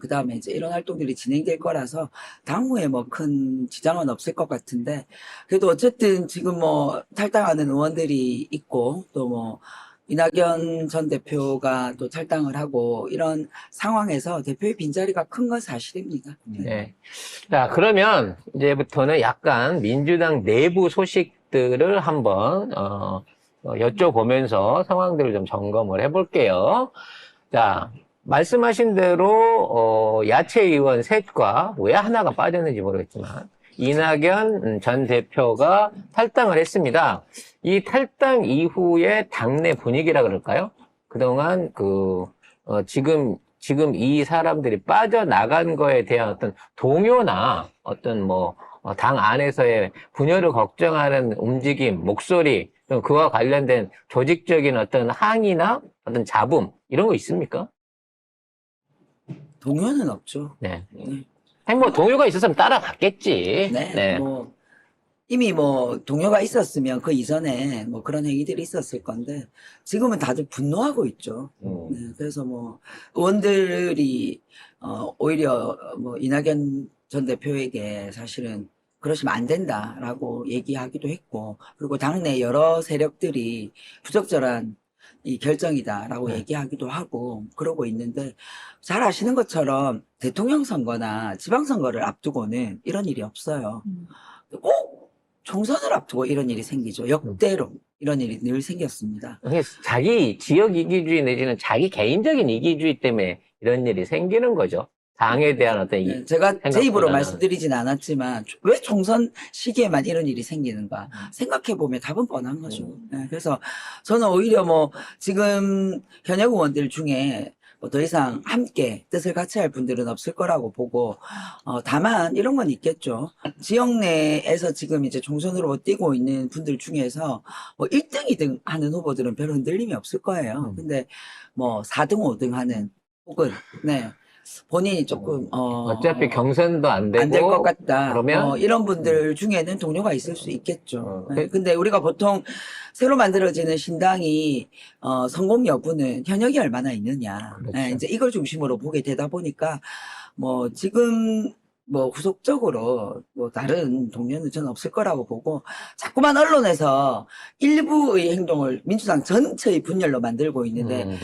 그 다음에 이제 이런 활동들이 진행될 거라서 당무에 뭐 큰 지장은 없을 것 같은데 그래도 어쨌든 지금 뭐 탈당하는 의원들이 있고 또 뭐 이낙연 전 대표가 또 탈당을 하고 이런 상황에서 대표의 빈자리가 큰 건 사실입니다. 네. 자, 그러면 이제부터는 약간 민주당 내부 소식들을 한번 여쭤보면서 상황들을 좀 점검을 해볼게요. 자, 말씀하신 대로 야채 의원 셋과 왜 하나가 빠졌는지 모르겠지만 이낙연 전 대표가 탈당을 했습니다. 이 탈당 이후에 당내 분위기라 그럴까요? 그동안 지금 이 사람들이 빠져나간 거에 대한 어떤 동요나 어떤 당 안에서의 분열을 걱정하는 움직임, 목소리, 그와 관련된 조직적인 어떤 항의나 어떤 잡음, 이런 거 있습니까? 동요는 없죠. 네. 네. 아니, 동요가 있었으면 따라갔겠지. 네. 뭐 이미 뭐 동요가 있었으면 그 이전에 뭐 그런 행위들이 있었을 건데 지금은 다들 분노하고 있죠. 네, 그래서 뭐 의원들이 오히려 뭐 이낙연 전 대표에게 사실은 그러시면 안 된다라고 얘기하기도 했고 그리고 당내 여러 세력들이 부적절한 이 결정이다라고 네. 얘기하기도 하고 그러고 있는데 잘 아시는 것처럼 대통령 선거나 지방선거를 앞두고는 이런 일이 없어요. 꼭 총선을 앞두고 이런 일이 생기죠. 역대로 이런 일이 늘 생겼습니다. 그게 자기 지역 이기주의 내지는 자기 개인적인 이기주의 때문에 이런 일이 생기는 거죠. 당에 대한 어떤 네, 제가 제 입으로 생각보다는. 말씀드리진 않았지만 왜 총선 시기에만 이런 일이 생기는가 생각해보면 답은 뻔한 거죠. 네, 그래서 저는 오히려 뭐 지금 현역 의원들 중에 뭐 더 이상 함께 뜻을 같이 할 분들은 없을 거라고 보고 다만 이런 건 있겠죠. 지역 내에서 지금 이제 총선으로 뛰고 있는 분들 중에서 뭐 1등, 2등 하는 후보들은 별 흔들림이 없을 거예요. 근데 뭐 4등, 5등 하는 혹은 네. 본인이 조금 어차피 경선도 안 되고 안 될 것 같다. 그러면 이런 분들 중에는 동료가 있을 수 있겠죠. 어, 네, 근데 우리가 보통 새로 만들어지는 신당이 성공 여부는 현역이 얼마나 있느냐. 그렇죠. 네, 이제 이걸 중심으로 보게 되다 보니까 뭐 지금 뭐 후속적으로 뭐 다른 동료는 저는 없을 거라고 보고 자꾸만 언론에서 일부의 행동을 민주당 전체의 분열로 만들고 있는데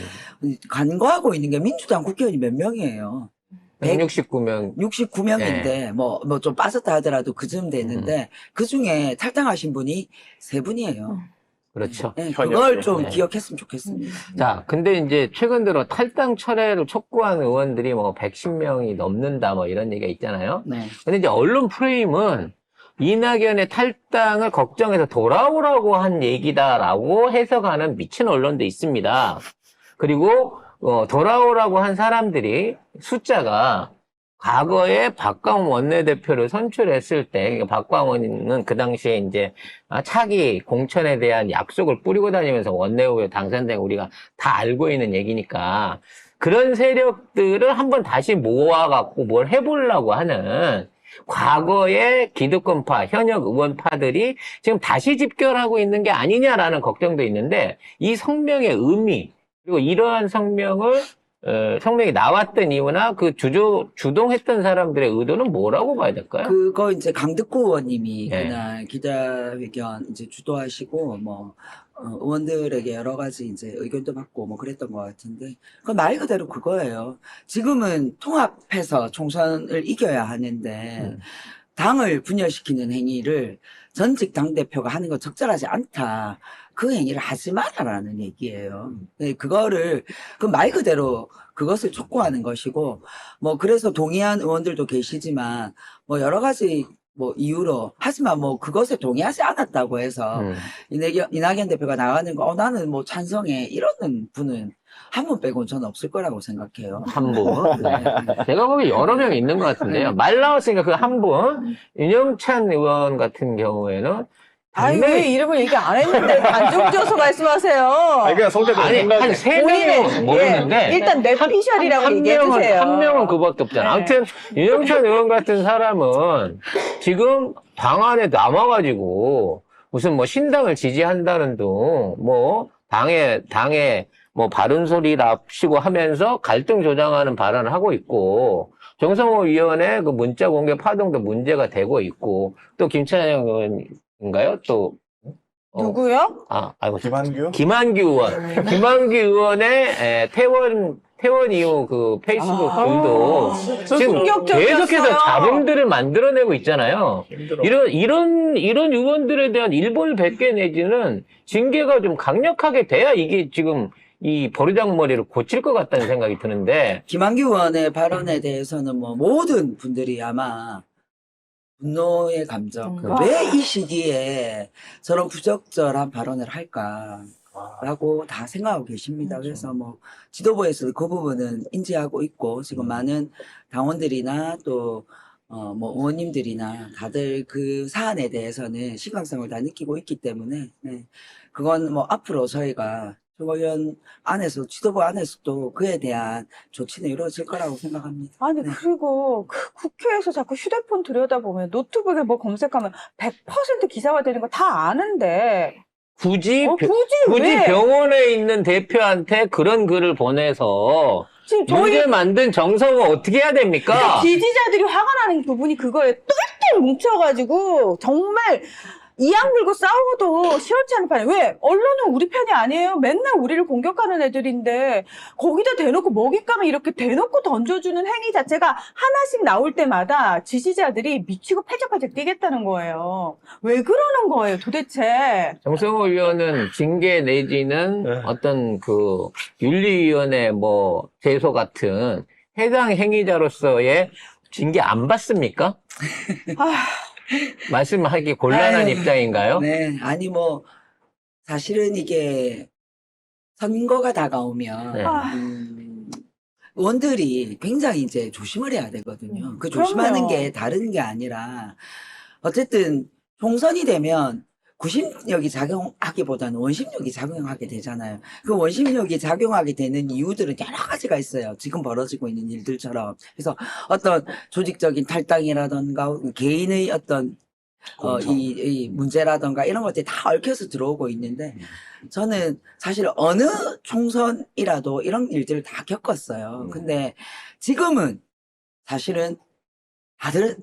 간과하고 있는 게 민주당 국회의원이 몇 명이에요. 169명 69명인데 뭐 좀 빠졌다 하더라도 그쯤 되는데 그 중에 탈당하신 분이 3분이에요. 그렇죠. 네, 현역. 그걸 좀 네. 기억했으면 좋겠습니다. 자, 근데 이제 최근 들어 탈당 철회를 촉구하는 의원들이 뭐 110명이 넘는다 뭐 이런 얘기가 있잖아요. 네. 근데 이제 언론 프레임은 이낙연의 탈당을 걱정해서 돌아오라고 한 얘기다라고 해석하는 미친 언론도 있습니다. 그리고 돌아오라고 한 사람들이 숫자가 과거에 박광원 원내대표를 선출했을 때, 그러니까 박광원은 그 당시에 이제 차기 공천에 대한 약속을 뿌리고 다니면서 원내후보에 당선된 거 우리가 다 알고 있는 얘기니까 그런 세력들을 한번 다시 모아갖고 뭘 해보려고 하는 과거의 기득권파, 현역 의원파들이 지금 다시 집결하고 있는 게 아니냐라는 걱정도 있는데 이 성명의 의미, 그리고 이러한 성명이 나왔던 이유나 그 주동했던 사람들의 의도는 뭐라고 봐야 될까요? 그거 이제 강득구 의원님이 네. 그날 기자회견 이제 주도하시고 뭐 의원들에게 여러 가지 이제 의견도 받고 뭐 그랬던 것 같은데 그 말 그대로 그거예요. 지금은 통합해서 총선을 이겨야 하는데 당을 분열시키는 행위를 전직 당대표가 하는 건 적절하지 않다. 그 행위를 하지 마라라는 얘기예요. 네, 그거를 그 말 그대로 그것을 촉구하는 것이고 뭐 그래서 동의한 의원들도 계시지만 뭐 여러 가지 뭐 이유로 하지만 뭐 그것에 동의하지 않았다고 해서 이낙연 대표가 나가는 거 나는 뭐 찬성해 이러는 분은 한 분 빼고는 저는 없을 거라고 생각해요. 한 분. 네. 제가 보기엔 여러 명 있는 것 같은데요. 말 나왔으니까 그 한 분, 윤영찬 의원 같은 경우에는 아니, 당내- 왜 이름을 얘기 안 했는데 단정 지어서 말씀하세요. 아니, 그냥 성태가 아니, 생각에. 한 세 명은 모르는데. 예, 일단 뇌피셜이라고 한 얘기해주세요. 한 명은 그밖에 없잖아. 네. 아무튼, 윤영찬 의원 같은 사람은 지금 당 안에 남아가지고 무슨 뭐 신당을 지지한다는 등, 뭐, 당에 뭐 바른 소리랍시고 하면서 갈등 조장하는 발언을 하고 있고, 정성호 위원의 그 문자 공개 파동도 문제가 되고 있고, 또 김찬영 의원인가요? 또, 누구요? 아이고, 김한규? 김한규 의원. 김한규 의원의 퇴원 이후 그 페이스북 글도 지금 충격적이었어요. 계속해서 잡음들을 만들어내고 있잖아요. 힘들어. 이런 의원들에 대한 일벌 100개 내지는 징계가 좀 강력하게 돼야 이게 지금 이 버르장머리를 고칠 것 같다는 생각이 드는데, 김한규 의원의 발언에 대해서는 뭐 모든 분들이 아마 분노의 감정, 왜 이 시기에 저런 부적절한 발언을 할까라고 다 생각하고 계십니다. 그래서 뭐 지도부에서도 그 부분은 인지하고 있고 지금 많은 당원들이나 또 뭐 의원님들이나 다들 그 사안에 대해서는 심각성을 다 느끼고 있기 때문에 네. 그건 뭐 앞으로 저희가 최고위원 안에서 지도부 안에서도 그에 대한 조치는 이루어질 거라고 생각합니다. 아니, 네. 그리고 그 국회에서 자꾸 휴대폰 들여다보면 노트북에 뭐 검색하면 100% 기사화되는 거 다 아는데 굳이 굳이 왜? 병원에 있는 대표한테 그런 글을 보내서 지금 저희 문제 만든 정성은 어떻게 해야 됩니까? 지지자들이 화가 나는 부분이 그거에 똘똘 뭉쳐가지고 정말 이악 물고 싸워도 시원치 않은 판에 왜 언론은 우리 편이 아니에요. 맨날 우리를 공격하는 애들인데 거기다 대놓고 먹잇감을 이렇게 대놓고 던져주는 행위 자체가 하나씩 나올 때마다 지지자들이 미치고 팔짝팔짝 뛰겠다는 거예요. 왜 그러는 거예요 도대체. 정성호 의원은 징계 내지는 네. 어떤 그 윤리위원회 뭐 제소 같은 해당 행위자로서의 징계 안 받습니까? 아, 말씀하기 곤란한 아유, 입장인가요? 네, 아니 뭐 사실은 이게 선거가 다가오면 네. 의원들이 굉장히 이제 조심을 해야 되거든요. 그 그럼요. 조심하는 게 다른 게 아니라 어쨌든 총선이 되면 구심력이 작용하기보다는 원심력이 작용하게 되잖아요. 그 원심력이 작용하게 되는 이유들은 여러 가지가 있어요. 지금 벌어지고 있는 일들처럼. 그래서 어떤 조직적인 탈당이라던가 개인의 어떤 이 문제라던가 이런 것들이 다 얽혀서 들어오고 있는데 저는 사실 어느 총선이라도 이런 일들을 다 겪었어요. 근데 지금은 사실은 다들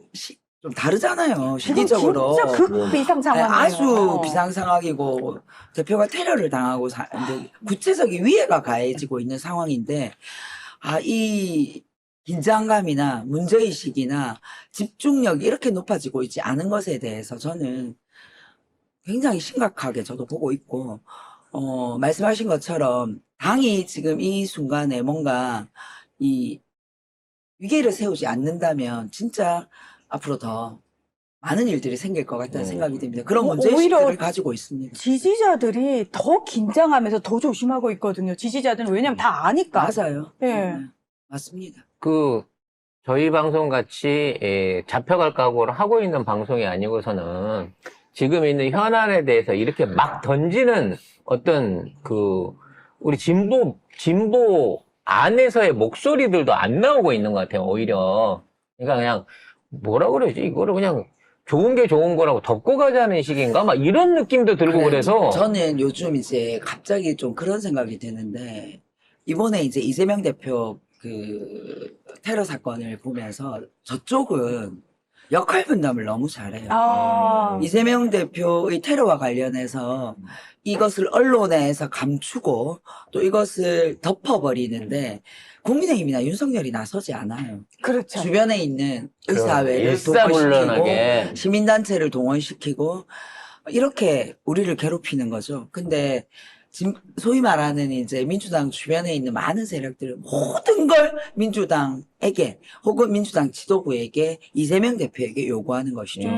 좀 다르잖아요. 시기적으로. 진짜 극비상 네, 상황이에요. 아주 비상 상황이고 대표가 테러를 당하고 이제 구체적인 위해가 가해지고 있는 상황인데 이 긴장감이나 문제의식이나 집중력이 이렇게 높아지고 있지 않은 것에 대해서 저는 굉장히 심각하게 저도 보고 있고 말씀하신 것처럼 당이 지금 이 순간에 뭔가 이 위기를 세우지 않는다면 진짜 앞으로 더 많은 일들이 생길 것 같다는 생각이 듭니다. 그런 문제의식들을 오히려 가지고 있습니다. 지지자들이 더 긴장하면서 더 조심하고 있거든요. 지지자들은 왜냐면 다 아니까. 맞아요. 예. 네, 맞습니다. 저희 방송 같이 잡혀갈 각오를 하고 있는 방송이 아니고서는 지금 있는 현안에 대해서 이렇게 막 던지는 어떤 우리 진보 안에서의 목소리들도 안 나오고 있는 것 같아요, 오히려. 그러니까 그냥 뭐라 그러지? 이거를 그냥 좋은 게 좋은 거라고 덮고 가자는 식인가? 막 이런 느낌도 들고 그래서. 저는 요즘 이제 갑자기 좀 그런 생각이 드는데 이번에 이제 이재명 대표 그 테러 사건을 보면서 저쪽은 역할 분담을 너무 잘해요. 이재명 대표의 테러와 관련해서 이것을 언론에서 감추고 또 이것을 덮어버리는데 국민의힘이나 윤석열이 나서지 않아요. 그렇죠. 주변에 있는 의사회를 일사불란하게. 동원시키고 시민단체를 동원시키고 이렇게 우리를 괴롭히는 거죠. 근데 소위 말하는 이제 민주당 주변에 있는 많은 세력들은 모든 걸 민주당에게 혹은 민주당 지도부에게 이재명 대표에게 요구하는 것이죠.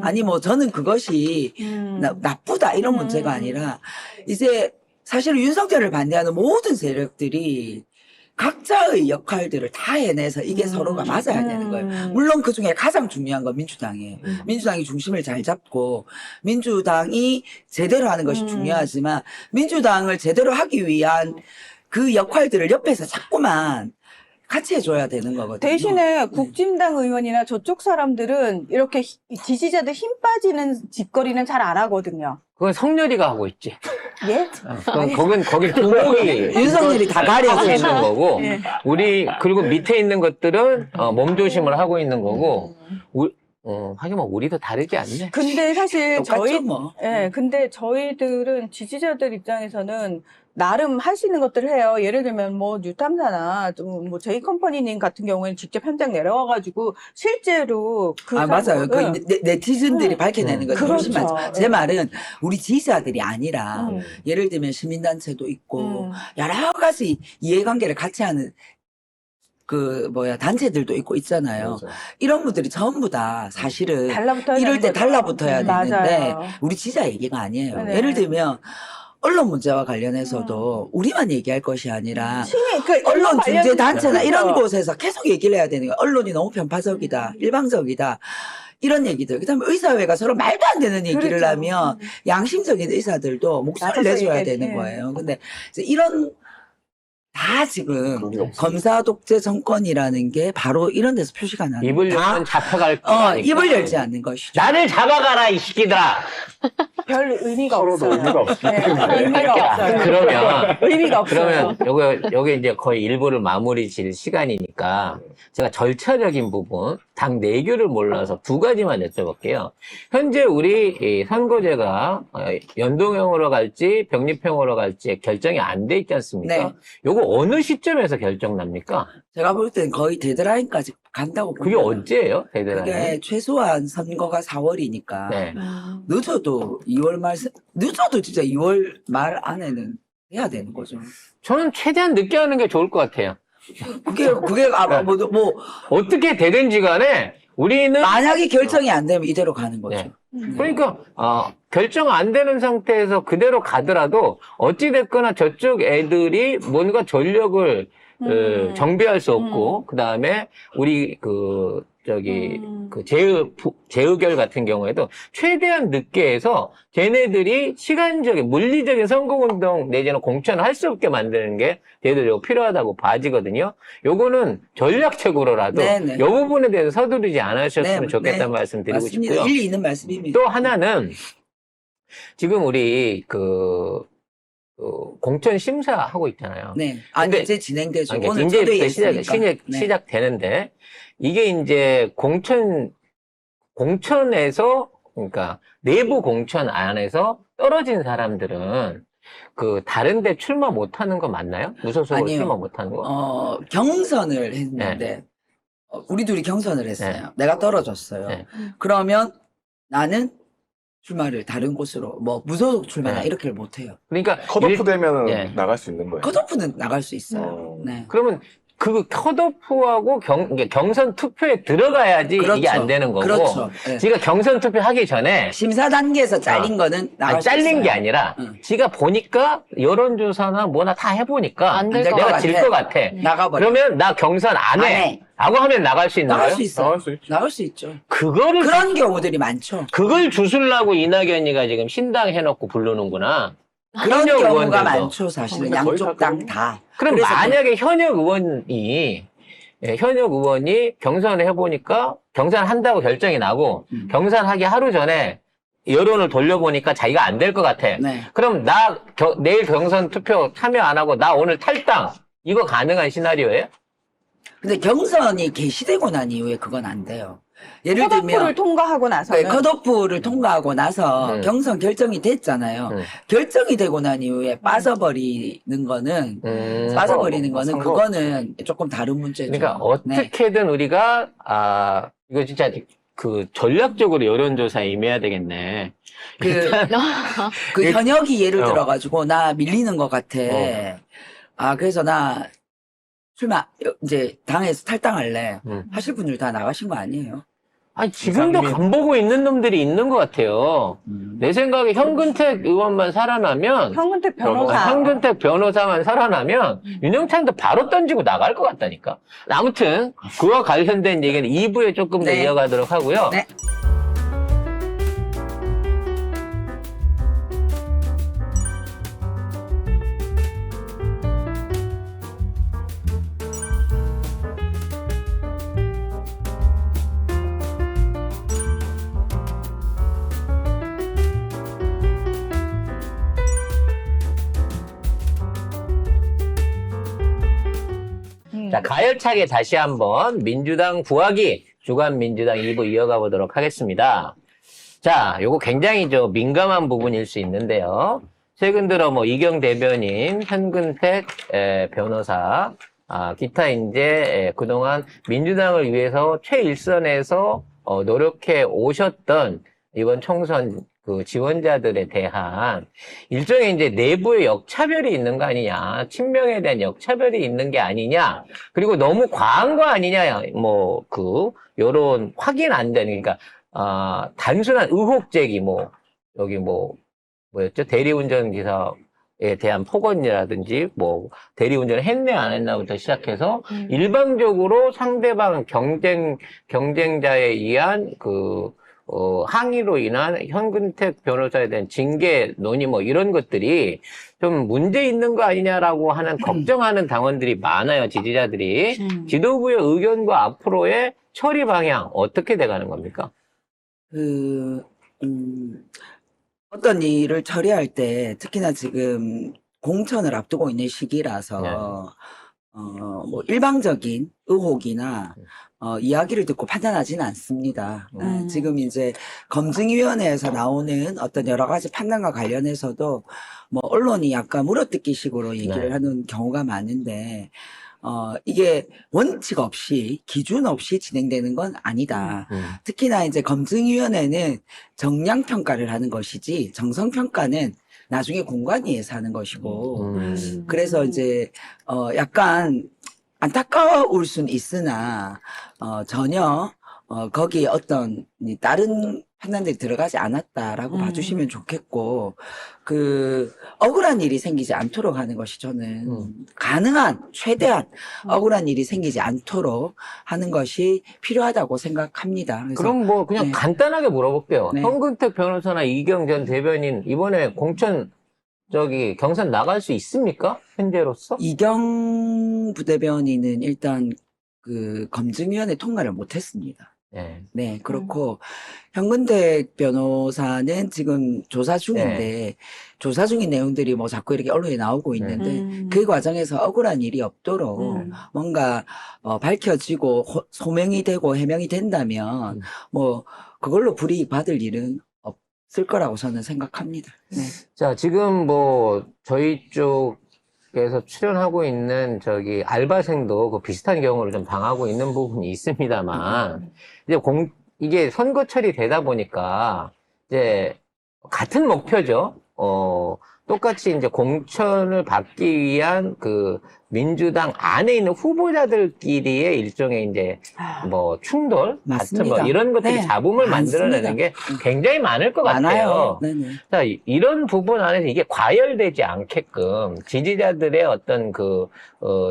아니 뭐 저는 그것이 나쁘다 이런 문제가 아니라 이제 사실 윤석열을 반대하는 모든 세력들이 각자의 역할들을 다 해내서 이게 서로가 맞아야 되는 거예요. 물론 그 중에 가장 중요한 건 민주당이에요. 민주당이 중심을 잘 잡고 민주당이 제대로 하는 것이 중요하지만 민주당을 제대로 하기 위한 그 역할들을 옆에서 자꾸만 같이 해줘야 되는 거거든요. 대신에 국진당 의원이나 저쪽 사람들은 이렇게 지지자들 힘 빠지는 짓거리는 잘 안 하거든요. 그건 성렬이가 하고 있지. 예? 거기 두목이 윤석열이 다 가려고 하고 있는 거고, 예. 그리고 밑에 있는 것들은, 몸조심을 하고 있는 거고, 하긴 뭐, 우리도 다르지 않네. 근데 사실 똑같죠 뭐. 근데 저희들은 지지자들 입장에서는 나름 할 수 있는 것들을 해요. 예를 들면 뭐 뉴탐사나 뭐 저희 컴퍼니님 같은 경우에는 직접 현장 내려와가지고 실제로 맞아요. 그 네티즌들이 밝혀내는 것이 훨씬 그렇죠. 많죠. 제 말은 우리 지지자들이 아니라 예를 들면 시민단체도 있고 여러 가지 이해관계를 같이 하는 단체들도 있고 있잖아요. 맞아요. 이런 분들이 전부 다 사실은 달라붙어야 이럴 때 되는 거죠. 달라붙어야 되는데 맞아요. 우리 지지자 얘기가 아니에요. 네. 예를 들면 언론 문제와 관련해서도 우리만 얘기할 것이 아니라 그 언론 중재 단체나 관련- 이런 곳에서 계속 얘기를 해야 되는 거예요. 언론이 너무 편파적이다, 일방적이다. 이런 얘기들. 그다음에 의사회가 서로 말도 안 되는 얘기를 그렇죠. 하면 양심적인 의사들도 목소리를 나서서 내줘야 얘기해. 되는 거예요. 근데 이제 이런 다 지금 그게 없어요. 검사 독재 정권이라는 게 바로 이런 데서 표시가 나는 입을 다 열면 잡혀갈 거니까. 입을 열지 않는 것이죠. 나를 잡아가라, 이 새끼들아! 별 의미가 서로도 없어요. 의미가 없기 네, 때문에. 의미가 없어요. 그러면, 의미가 없어요. 요게 이제 거의 일부를 마무리 질 시간이니까, 제가 절차적인 부분, 당 내규를 몰라서 두 가지만 여쭤볼게요. 현재 우리 이 선거제가 연동형으로 갈지 병립형으로 갈지 결정이 안 돼 있지 않습니까? 네. 요거 어느 시점에서 결정 납니까? 제가 볼 땐 거의 데드라인까지 간다고 그게 봅니다. 언제예요? 대단하네. 그게 최소한 선거가 4월이니까 네. 늦어도 2월 말, 늦어도 진짜 2월 말 안에는 해야 되는 거죠. 저는 최대한 늦게 하는 게 좋을 것 같아요. 그게 어떻게 되든지 간에 우리는 만약에 결정이 안 되면 이대로 가는 거죠. 네. 그러니까 결정 안 되는 상태에서 그대로 가더라도 어찌 됐거나 저쪽 애들이 뭔가 전력을 정비할 수 없고 그다음에 우리 재의결 같은 경우에도 최대한 늦게 해서 걔네들이 시간적인 물리적인 선거운동 내지는 공천을 할 수 없게 만드는 게 걔들 필요하다고 봐지거든요. 요거는 전략적으로라도 네네. 요 부분에 대해서 서두르지 않으셨으면 네, 좋겠다는 네. 말씀 드리고 맞습니다. 싶고요. 일리 있는 말씀입니다. 또 하나는 지금 우리 공천 심사하고 있잖아요. 네. 아니, 근데- 이제 진행되죠. 그러니까 오늘 이제 초대에 시작, 있으니까. 네. 시작되는데, 이게 이제 공천에서, 그러니까 내부 공천 안에서 떨어진 사람들은 다른 데 출마 못 하는 거 맞나요? 무소속으로 아니요. 출마 못 하는 거? 경선을 했는데, 우리 둘이 경선을 했어요. 내가 떨어졌어요. 네. 그러면 나는 출마를 다른 곳으로, 무소속 출마나 네. 이렇게를 못 해요. 그러니까, 컷오프 되면 예. 나갈 수 있는 거예요. 컷오프는 나갈 수 있어요. 네. 그러면 컷오프하고 경선 투표에 들어가야지 그렇죠. 이게 안 되는 거고. 그렇죠. 네. 지가 경선 투표 하기 전에 심사 단계에서 잘린 거는 나갈 수 잘린 있어요. 게 아니라 응. 지가 보니까 여론조사나 뭐나 다 해보니까 안 될 것 내가 같아. 질 것 같아. 나가버려. 그러면 나 경선 안 안 해. 해. 라고 하면 나갈 수 있는 나갈 거예요? 수 있어. 나갈 수 있죠. 나갈 수 있죠. 그거를 경우들이 많죠. 그걸 주술라고 이낙연이가 지금 신당 해놓고 부르는구나. 그런 현역 경우가 의원들도. 많죠, 사실은. 근데 거의 양쪽 다 당 다. 그럼 그래서 만약에 현역 의원이 경선을 해보니까 경선한다고 결정이 나고 경선하기 하루 전에 여론을 돌려보니까 자기가 안 될 것 같아. 네. 그럼 내일 경선 투표 참여 안 하고 나 오늘 탈당. 이거 가능한 시나리오예요? 근데 경선이 개시되고 난 이후에 그건 안 돼요. 예를 컷오프를 들면 통과하고 나서는 컷오프를 통과하고 나서 음. 경선 결정이 됐잖아요. 결정이 되고 난 이후에 빠져버리는 거는 선거. 그거는 조금 다른 문제죠. 그러니까 네. 어떻게든 우리가 이거 진짜 그 전략적으로 여론조사에 임해야 되겠네. 그 현역이 예를 어. 들어가지고 나 밀리는 것 같아. 그래서 나 이제 당에서 탈당할래. 하실 분들 다 나가신 거 아니에요? 아니, 지금도 간 보고 있는 놈들이 있는 것 같아요. 내 생각에 현근택 의원만 살아나면, 현근택 변호사. 현근택 변호사만 살아나면, 윤영찬도 바로 던지고 나갈 것 같다니까. 아무튼, 그와 관련된 얘기는 2부에 조금 더 네. 이어가도록 하고요. 네. 자, 가열차게 다시 한번 민주당 구하기 주간 민주당 2부 이어가 보도록 하겠습니다. 자, 요거 굉장히 민감한 부분일 수 있는데요. 최근 들어 이경 대변인, 현근택 변호사, 기타 이제 그동안 민주당을 위해서 최일선에서 노력해 오셨던 이번 총선 그 지원자들에 대한 일종의 이제 내부의 역차별이 있는 거 아니냐, 친명에 대한 역차별이 있는 게 아니냐, 그리고 너무 과한 거 아니냐, 요런 확인 안 되는, 그러니까, 단순한 의혹 제기, 여기 뭐였죠? 대리운전 기사에 대한 폭언이라든지, 대리운전을 했네, 안 했나부터 시작해서, 일방적으로 상대방 경쟁자에 의한 항의로 인한 현근택 변호사에 대한 징계 논의 이런 것들이 좀 문제 있는 거 아니냐라고 하는 걱정하는 당원들이 많아요, 지지자들이. 지도부의 의견과 앞으로의 처리 방향 어떻게 돼가는 겁니까? 어떤 일을 처리할 때 특히나 지금 공천을 앞두고 있는 시기라서 일방적인 의혹이나 이야기를 듣고 판단하지는 않습니다. 지금 이제 검증위원회에서 나오는 어떤 여러 가지 판단과 관련해서도 언론이 약간 물어뜯기식으로 얘기를 하는 경우가 많은데 이게 원칙 없이 기준 없이 진행되는 건 아니다. 특히나 이제 검증위원회는 정량평가를 하는 것이지 정성평가는 나중에 공관위에서 하는 것이고 그래서 이제 약간 안타까울 수는 있으나 전혀 거기에 어떤 다른 판단들이 들어가지 않았다라고 봐주시면 좋겠고 억울한 일이 생기지 않도록 하는 것이 저는 가능한 최대한 억울한 일이 생기지 않도록 하는 것이 필요하다고 생각합니다. 그래서 그럼 그냥 네. 간단하게 물어볼게요. 네. 현근택 변호사나 이경 전 대변인 이번에 공천 경선 나갈 수 있습니까? 현재로서? 이경 부대변인은 일단 검증위원회 통과를 못했습니다. 네. 네, 그렇고 현근택 변호사는 지금 조사 중인데 조사 중인 내용들이 자꾸 이렇게 언론에 나오고 있는데 그 과정에서 억울한 일이 없도록 뭔가 밝혀지고 소명이 되고 해명이 된다면 그걸로 불이익 받을 일은 없을 거라고 저는 생각합니다. 네. 자, 지금 저희 쪽에서 출연하고 있는 알바생도 비슷한 경우를 좀 당하고 있는 부분이 있습니다만, 이제 이게 선거철이 되다 보니까, 이제, 같은 목표죠. 똑같이 이제 공천을 받기 위한 민주당 안에 있는 후보자들끼리의 일종의 이제 충돌 맞습니다. 같은 이런 것들이 네, 잡음을 많습니다. 만들어내는 게 굉장히 많을 것 같아요. 많아요. 네네. 자, 이런 부분 안에서 이게 과열되지 않게끔 지지자들의 어떤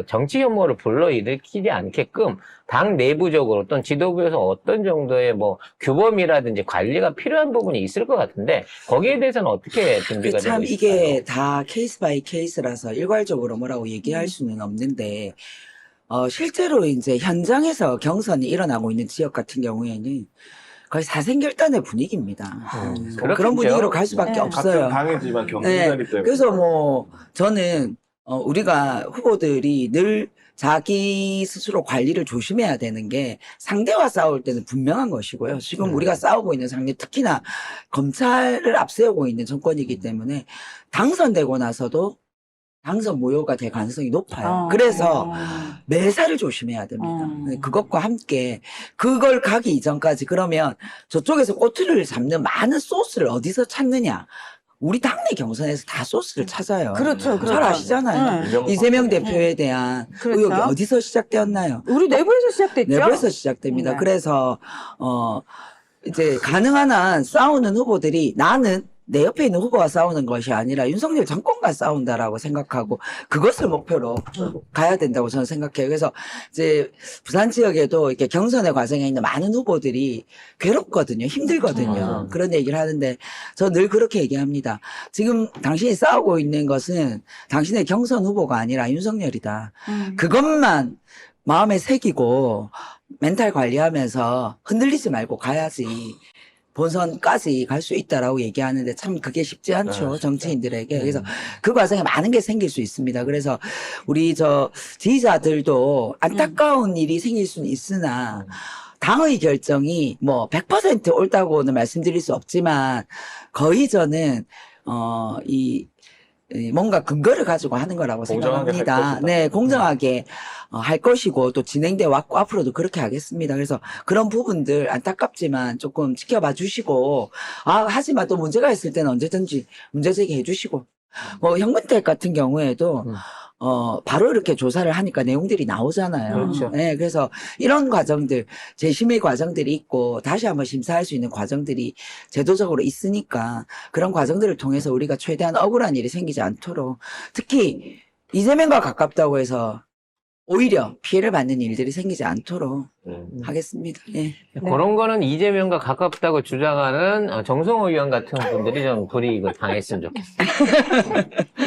정치 혐오를 불러일으키지 않게끔 당 내부적으로 또는 지도부에서 어떤 정도의 규범이라든지 관리가 필요한 부분이 있을 것 같은데 거기에 대해서는 어떻게 준비가 되고 참 있을까요? 이게 다 케이스 바이 케이스라서 일괄적으로 뭐라고 얘기할 수는 없는데 실제로 이제 현장에서 경선이 일어나고 있는 지역 같은 경우에는 거의 사생결단의 분위기입니다. 그렇겠죠. 그런 분위기로 갈 수밖에 네. 없어요. 같은 당이지만 경쟁자이기 때문에. 그래서 저는 우리가 후보들이 늘 자기 스스로 관리를 조심해야 되는 게 상대와 싸울 때는 분명한 것이고요. 지금 우리가 싸우고 있는 상대, 특히나 검찰을 앞세우고 있는 정권이기 때문에 당선되고 나서도 당선 무효가 될 가능성이 높아요. 그래서 매사를 조심해야 됩니다. 음. 네, 그것과 함께 그걸 가기 이전까지 그러면 저쪽에서 꼬투리를 잡는 많은 소스를 어디서 찾느냐? 우리 당내 경선에서 다 소스를 찾아요. 그렇죠, 잘 아시잖아요. 네. 이재명 대표에 대한 그렇죠. 의혹이 어디서 시작되었나요? 우리 내부에서 시작됐죠. 내부에서 시작됩니다. 네. 그래서 이제 가능한 한 싸우는 후보들이 나는 내 옆에 있는 후보와 싸우는 것이 아니라 윤석열 정권과 싸운다라고 생각하고 그것을 목표로 가야 된다고 저는 생각해요. 그래서 이제 부산 지역에도 이렇게 경선의 과정에 있는 많은 후보들이 괴롭거든요. 힘들거든요. 그런 얘기를 하는데 저 늘 그렇게 얘기합니다. 지금 당신이 싸우고 있는 것은 당신의 경선 후보가 아니라 윤석열이다. 그것만 마음에 새기고 멘탈 관리하면서 흔들리지 말고 가야지 본선까지 갈 수 있다라고 얘기하는데 참 그게 쉽지 않죠. 정치인들에게. 그래서 그 과정에 많은 게 생길 수 있습니다. 그래서 우리 지지자들도 안타까운 일이 생길 수는 있으나 당의 결정이 뭐 100% 옳다고는 말씀드릴 수 없지만 거의 저는 이 뭔가 근거를 가지고 하는 거라고 공정하게 할 생각합니다. 것이다. 네, 공정하게 할 것이고 또 진행돼 왔고 앞으로도 그렇게 하겠습니다. 그래서 그런 부분들 안타깝지만 조금 지켜봐 주시고 하지만 또 문제가 있을 때는 언제든지 문제 제기해 주시고 뭐 형문택 같은 경우에도 바로 이렇게 조사를 하니까 내용들이 나오잖아요. 그렇죠. 네, 그래서 이런 과정들, 재심의 과정들이 있고 다시 한번 심사할 수 있는 과정들이 제도적으로 있으니까 그런 과정들을 통해서 우리가 최대한 억울한 일이 생기지 않도록 특히 이재명과 가깝다고 해서 오히려 피해를 받는 일들이 생기지 않도록 하겠습니다. 예. 그런 거는 이재명과 가깝다고 주장하는 정성호 의원 같은 분들이 좀 불이익을 당했으면 좋겠어.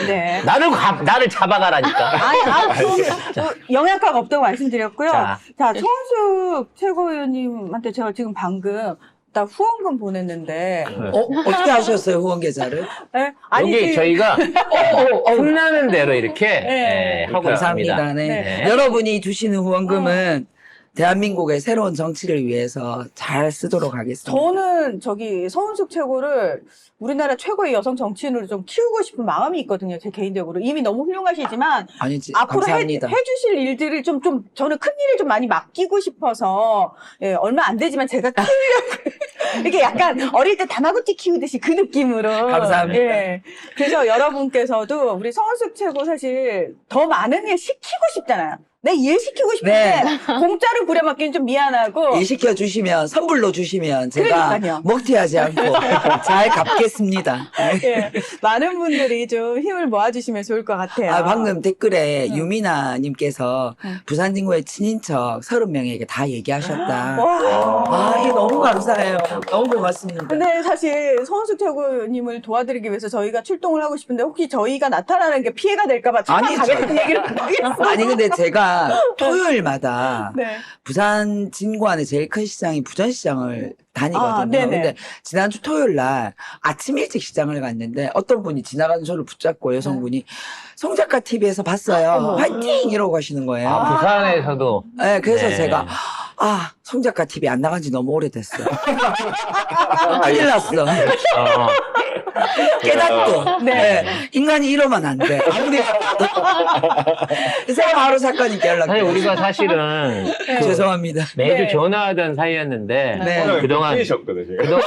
네. 나를 잡아가라니까. 영양가가 없다고 말씀드렸고요. 자. 자, 손숙 최고위원님한테 제가 지금 방금 나 후원금 보냈는데, 어떻게 하셨어요, 후원 계좌를? 네? 여기 저희가 틈나는 대로 이렇게 네. 하고 감사합니다. 있습니다. 네. 네. 여러분이 주시는 후원금은 대한민국의 새로운 정치를 위해서 잘 쓰도록 하겠습니다. 저는 서은숙 최고를 우리나라 최고의 여성 정치인으로 좀 키우고 싶은 마음이 있거든요. 제 개인적으로. 이미 너무 훌륭하시지만 아니지, 앞으로 감사합니다. 해주실 일들을 저는 큰 일을 좀 많이 맡기고 싶어서, 예, 얼마 안 되지만 제가 키우려고. 이렇게 약간 어릴 때 다마고치 키우듯이 그 느낌으로. 감사합니다. 예. 그래서 여러분께서도 우리 서은숙 최고 사실 더 많은 일 시키고 싶잖아요. 내 일 시키고 싶은데 공짜로 부려먹기는 좀 미안하고. 일 시켜주시면, 선불로 주시면 제가 그러니까요. 먹튀하지 않고 잘 갚겠습니다. 예, 많은 분들이 좀 힘을 모아주시면 좋을 것 같아요. 방금 댓글에 유미나님께서 부산 진구의 친인척 30명에게 다 얘기하셨다. 와. 이게 너무 감사해요. 너무 고맙습니다. 근데 사실 서은숙 최고님을 도와드리기 위해서 저희가 출동을 하고 싶은데 혹시 저희가 나타나는 게 피해가 될까봐 가겠다는 얘기를 못하겠어요. 아니, 근데 제가 토요일마다 네. 부산 진구 안에 제일 큰 시장인 부전시장을 다니거든요. 네네. 근데 지난주 토요일 날 아침 일찍 시장을 갔는데 어떤 분이 지나가는 저를 붙잡고 여성분이 송작가 TV에서 봤어요. 화이팅! 이러고 가시는 거예요. 부산에서도. 네, 그래서 네. 제가 송작가 TV 안 나간 지 너무 오래됐어요. 큰일 났어. 깨닫고. 네. 인간이 이러면 안 돼. 아무리 그래서 바로 사건님께 사실 연락해요. 우리가 사실은 죄송합니다. 매주 네. 전화하던 사이였는데 네. 그동안 삐지셨거든요.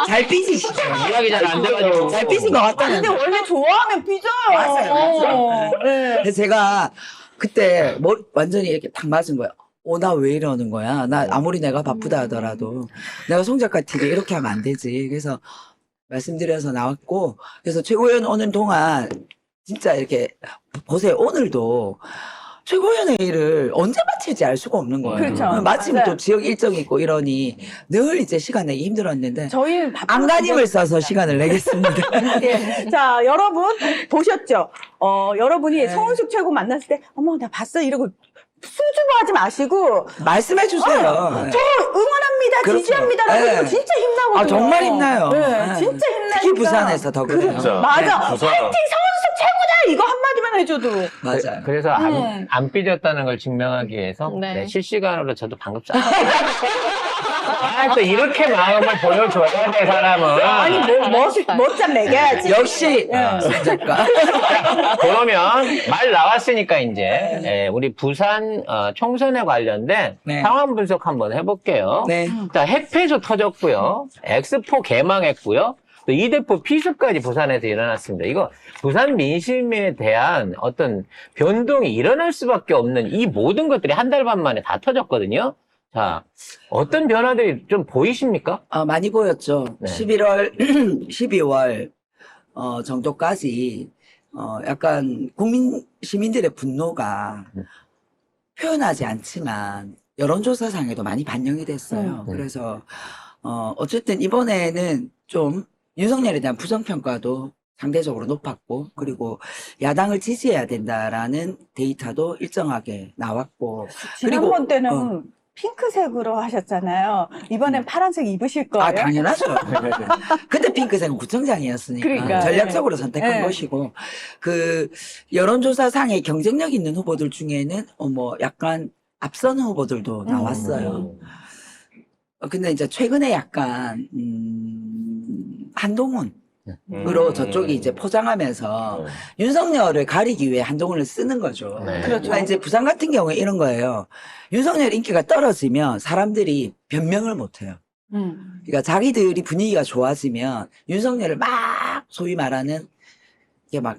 잘 삐지시죠? 연락이 잘 안 돼가지고 잘 삐진 것 같다는. 근데 원래 좋아하면 삐져요. 맞아요. 네. 근데 제가 그때 완전히 이렇게 딱 맞은 거예요. 나 왜 이러는 거야? 나 아무리 내가 바쁘다 하더라도 내가 송작가 TV 이렇게 하면 안 되지. 그래서 말씀드려서 나왔고, 그래서 최고위원 오는 동안 진짜 이렇게 보세요. 오늘도 최고위원회 일을 언제 마칠지 알 수가 없는 거예요. 그렇죠. 마침 맞아요. 또 지역 일정이 있고 이러니 늘 이제 시간 내기 힘들었는데 저희는 안간힘을 써서 시간을 내겠습니다. 예. 자, 여러분 보셨죠? 여러분이 네. 서은숙 최고 만났을 때 어머 나 봤어 이러고 수줍어하지 마시고 말씀해 주세요. 저 응원합니다, 그렇죠. 지지합니다라고 네. 해서 진짜 힘나거든요. 정말 힘나요. 네, 네. 진짜 힘나요. 특히 부산에서 더 그래요. 진짜. 맞아. 부산. 화이팅 서은숙 최고다 이거 한마디만 해줘도. 맞아요. 그래서 안 삐졌다는 걸 증명하기 위해서 네. 네, 실시간으로 저도 방금 또 이렇게 마음을 보여줘야 돼, 사람은. 아니, 멋좀 매겨야지. 역시 예. 손 작가. 그러면 말 나왔으니까 이제 예, 우리 부산 총선에 관련된 네. 상황 분석 한번 해볼게요. 네. 자, 핵폐소 터졌고요. 엑스포 개망했고요. 또 이대포 피습까지 부산에서 일어났습니다. 이거 부산 민심에 대한 어떤 변동이 일어날 수밖에 없는 이 모든 것들이 한 달 반 만에 다 터졌거든요. 자, 어떤 변화들이 좀 보이십니까? 많이 보였죠. 네. 12월 정도까지 약간 시민들의 분노가 표현하지 않지만 여론조사상에도 많이 반영이 됐어요. 그래서 어쨌든 이번에는 좀 윤석열에 대한 부정평가도 상대적으로 높았고, 그리고 야당을 지지해야 된다라는 데이터도 일정하게 나왔고, 지난번 때는 어. 핑크색으로 하셨잖아요. 이번엔 파란색 입으실 거예요? 당연하죠. 그때 핑크색은 구청장이었으니까 그러니까. 전략적으로 선택한 네. 것이고, 그 여론조사상에 경쟁력 있는 후보들 중에는 뭐 약간 앞서는 후보들도 나왔어요. 근데 이제 최근에 약간 한동훈으로 저쪽이 이제 포장하면서 윤석열을 가리기 위해 한동훈을 쓰는 거죠. 네. 그렇죠. 그러니까 이제 부산 같은 경우에 이런 거예요. 윤석열 인기가 떨어지면 사람들이 변명을 못 해요. 그러니까 자기들이 분위기가 좋아지면 윤석열을 막 소위 말하는 이게 막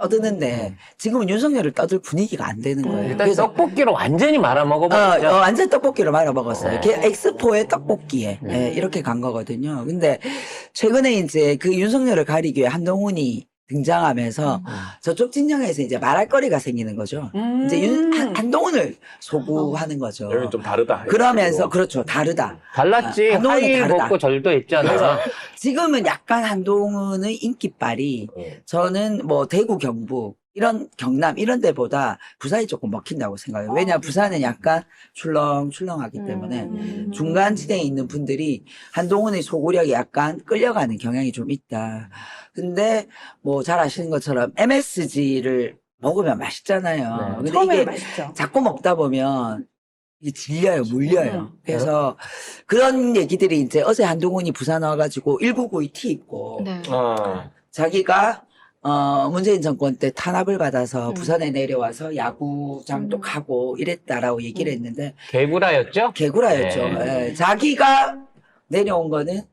떠드는데 지금은 윤석열을 떠들 분위기가 안 되는 거예요. 일단 떡볶이로 완전히 말아먹어버렸죠. 완전 떡볶이로 말아 먹었어요. 네. 걔 엑스포의 떡볶이에 예, 이렇게 간 거거든요. 근데 최근에 이제 그 윤석열을 가리기 위해 한동훈이 등장하면서 저쪽 진영에서 이제 말할 거리가 생기는 거죠. 이제 한동훈을 소구하는 거죠. 여기 좀 다르다. 그러면서 그렇죠. 다르다. 달랐지. 한동훈이 하이 다르다. 먹고 절도 했잖아. 지금은 약간 한동훈의 인기빨이 저는 뭐 대구 경북 이런 경남 이런 데보다 부산이 조금 먹힌다고 생각해요. 왜냐 부산은 약간 출렁출렁하기 때문에 중간 지대에 있는 분들이 한동훈의 소구력이 약간 끌려가는 경향이 좀 있다. 근데 뭐 잘 아시는 것처럼 MSG를 먹으면 맛있잖아요. 근데 처음에는 이게 맛있죠. 자꾸 먹다 보면 이게 질려요, 물려요. 그래서 그런 얘기들이 이제 어제 한동훈이 부산 와가지고 1992 티 입고 네. 자기가 문재인 정권 때 탄압을 받아서 부산에 내려와서 야구장도 가고 이랬다라고 얘기를 했는데 개구라였죠? 개구라였죠. 네. 예, 자기가 내려온 거는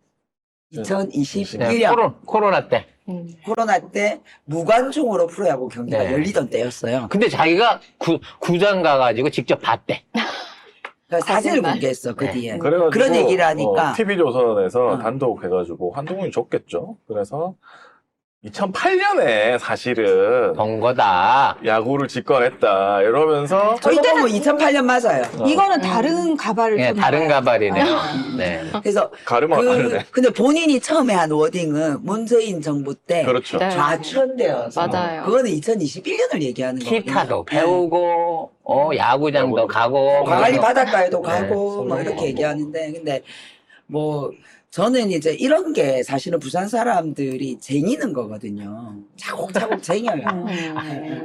2021년 코로나 때. 코로나 때 무관중으로 프로야구 경기가 네. 열리던 때였어요. 근데 자기가 구장 가가지고 직접 봤대. 그러니까 사진을 사진만? 공개했어 그 네. 뒤에. 그래가지고 그런 얘기를 하니까 TV조선에서 단독 해가지고 한동훈이 줬겠죠. 그래서 2008년에 사실은 번 거다. 야구를 집권했다 이러면서 저희 때는 2008년 맞아요. 이거는 다른 가발을 예, 좀 다른 봐요. 가발이네요. 네. 그래서 가르마가 다르네. 근데 본인이 처음에 한 워딩은 문재인 정부 때 그렇죠. 네. 좌천되어서 맞아요. 그거는 2021년을 얘기하는 거예요. 기타도 배우고, 야구장도 가고. 광안리 바닷가에도 네. 가고 뭐 이렇게 얘기하는데 근데 뭐 저는 이제 이런 게 사실은 부산 사람들이 쟁이는 거거든요. 차곡차곡 쟁여요.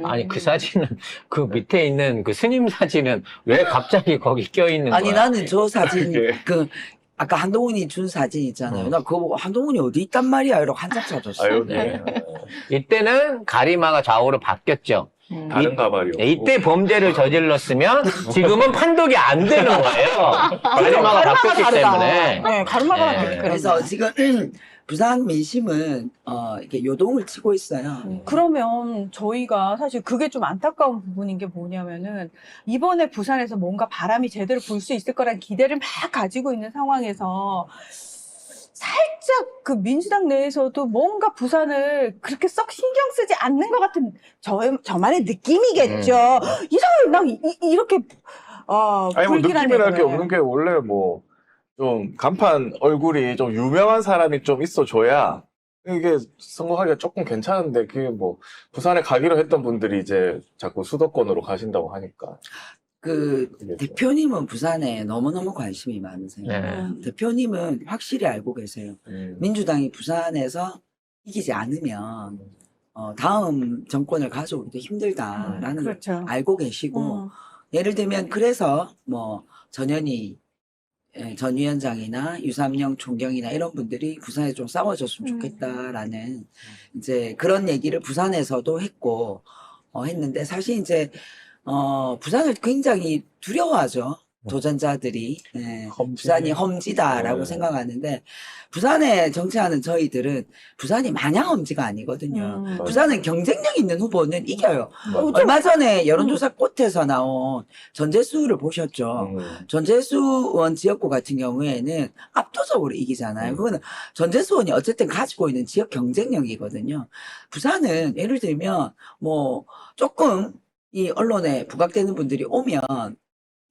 아니, 그 사진은, 그 밑에 있는 그 스님 사진은 왜 갑자기 거기 껴있는 거야? 아니 나는 저 사진 그게. 아까 한동훈이 준 사진 있잖아요. 나 그거 한동훈이 어디 있단 말이야 이러고 한참 찾았어. 아유, 네. 이때는 가리마가 좌우로 바뀌었죠. 다른 가발이요. 이때 범죄를 저질렀으면 지금은 판독이 안 되는 거예요. 가리마가 바뀌었기 다르다. 때문에. 네, 가르마가 네. 바뀌었기 그래서 지금 부산 민심은 이렇게 요동을 치고 있어요. 그러면 저희가 사실 그게 좀 안타까운 부분인 게 뭐냐면은 이번에 부산에서 뭔가 바람이 제대로 불 수 있을 거란 기대를 막 가지고 있는 상황에서 살짝 그 민주당 내에서도 뭔가 부산을 그렇게 썩 신경 쓰지 않는 것 같은 저만의 느낌이겠죠. 이상하게 이렇게 아니 뭐 불길한 느낌이랄 게 얘기를. 없는 게 원래 뭐 좀 간판 얼굴이 좀 유명한 사람이 좀 있어줘야 이게 선거하기가 조금 괜찮은데 그게 뭐 부산에 가기로 했던 분들이 이제 자꾸 수도권으로 가신다고 하니까 그 그게 좀- 대표님은 부산에 너무너무 관심이 많으세요. 네. 대표님은 확실히 알고 계세요. 민주당이 부산에서 이기지 않으면 다음 정권을 가져오기도 힘들다라는 걸 그렇죠. 알고 계시고 예를 들면 그래서 뭐 전현희 전 위원장이나 유삼영 총경이나 이런 분들이 부산에 좀 싸워줬으면 좋겠다라는 이제 그런 얘기를 부산에서도 했고 했는데 사실 이제 부산을 굉장히 두려워하죠. 도전자들이 부산이 험지다라고 네. 생각하는데 부산에 정치하는 저희들은 부산이 마냥 험지가 아니거든요. 부산은 경쟁력 있는 후보는 이겨요. 얼마 전에 여론조사 꽃에서 나온 전재수를 보셨죠. 전재수 의원 지역구 같은 경우에는 압도적으로 이기잖아요. 그거는 전재수 의원이 어쨌든 가지고 있는 지역 경쟁력이거든요. 부산은 예를 들면 뭐 조금 이 언론에 부각되는 분들이 오면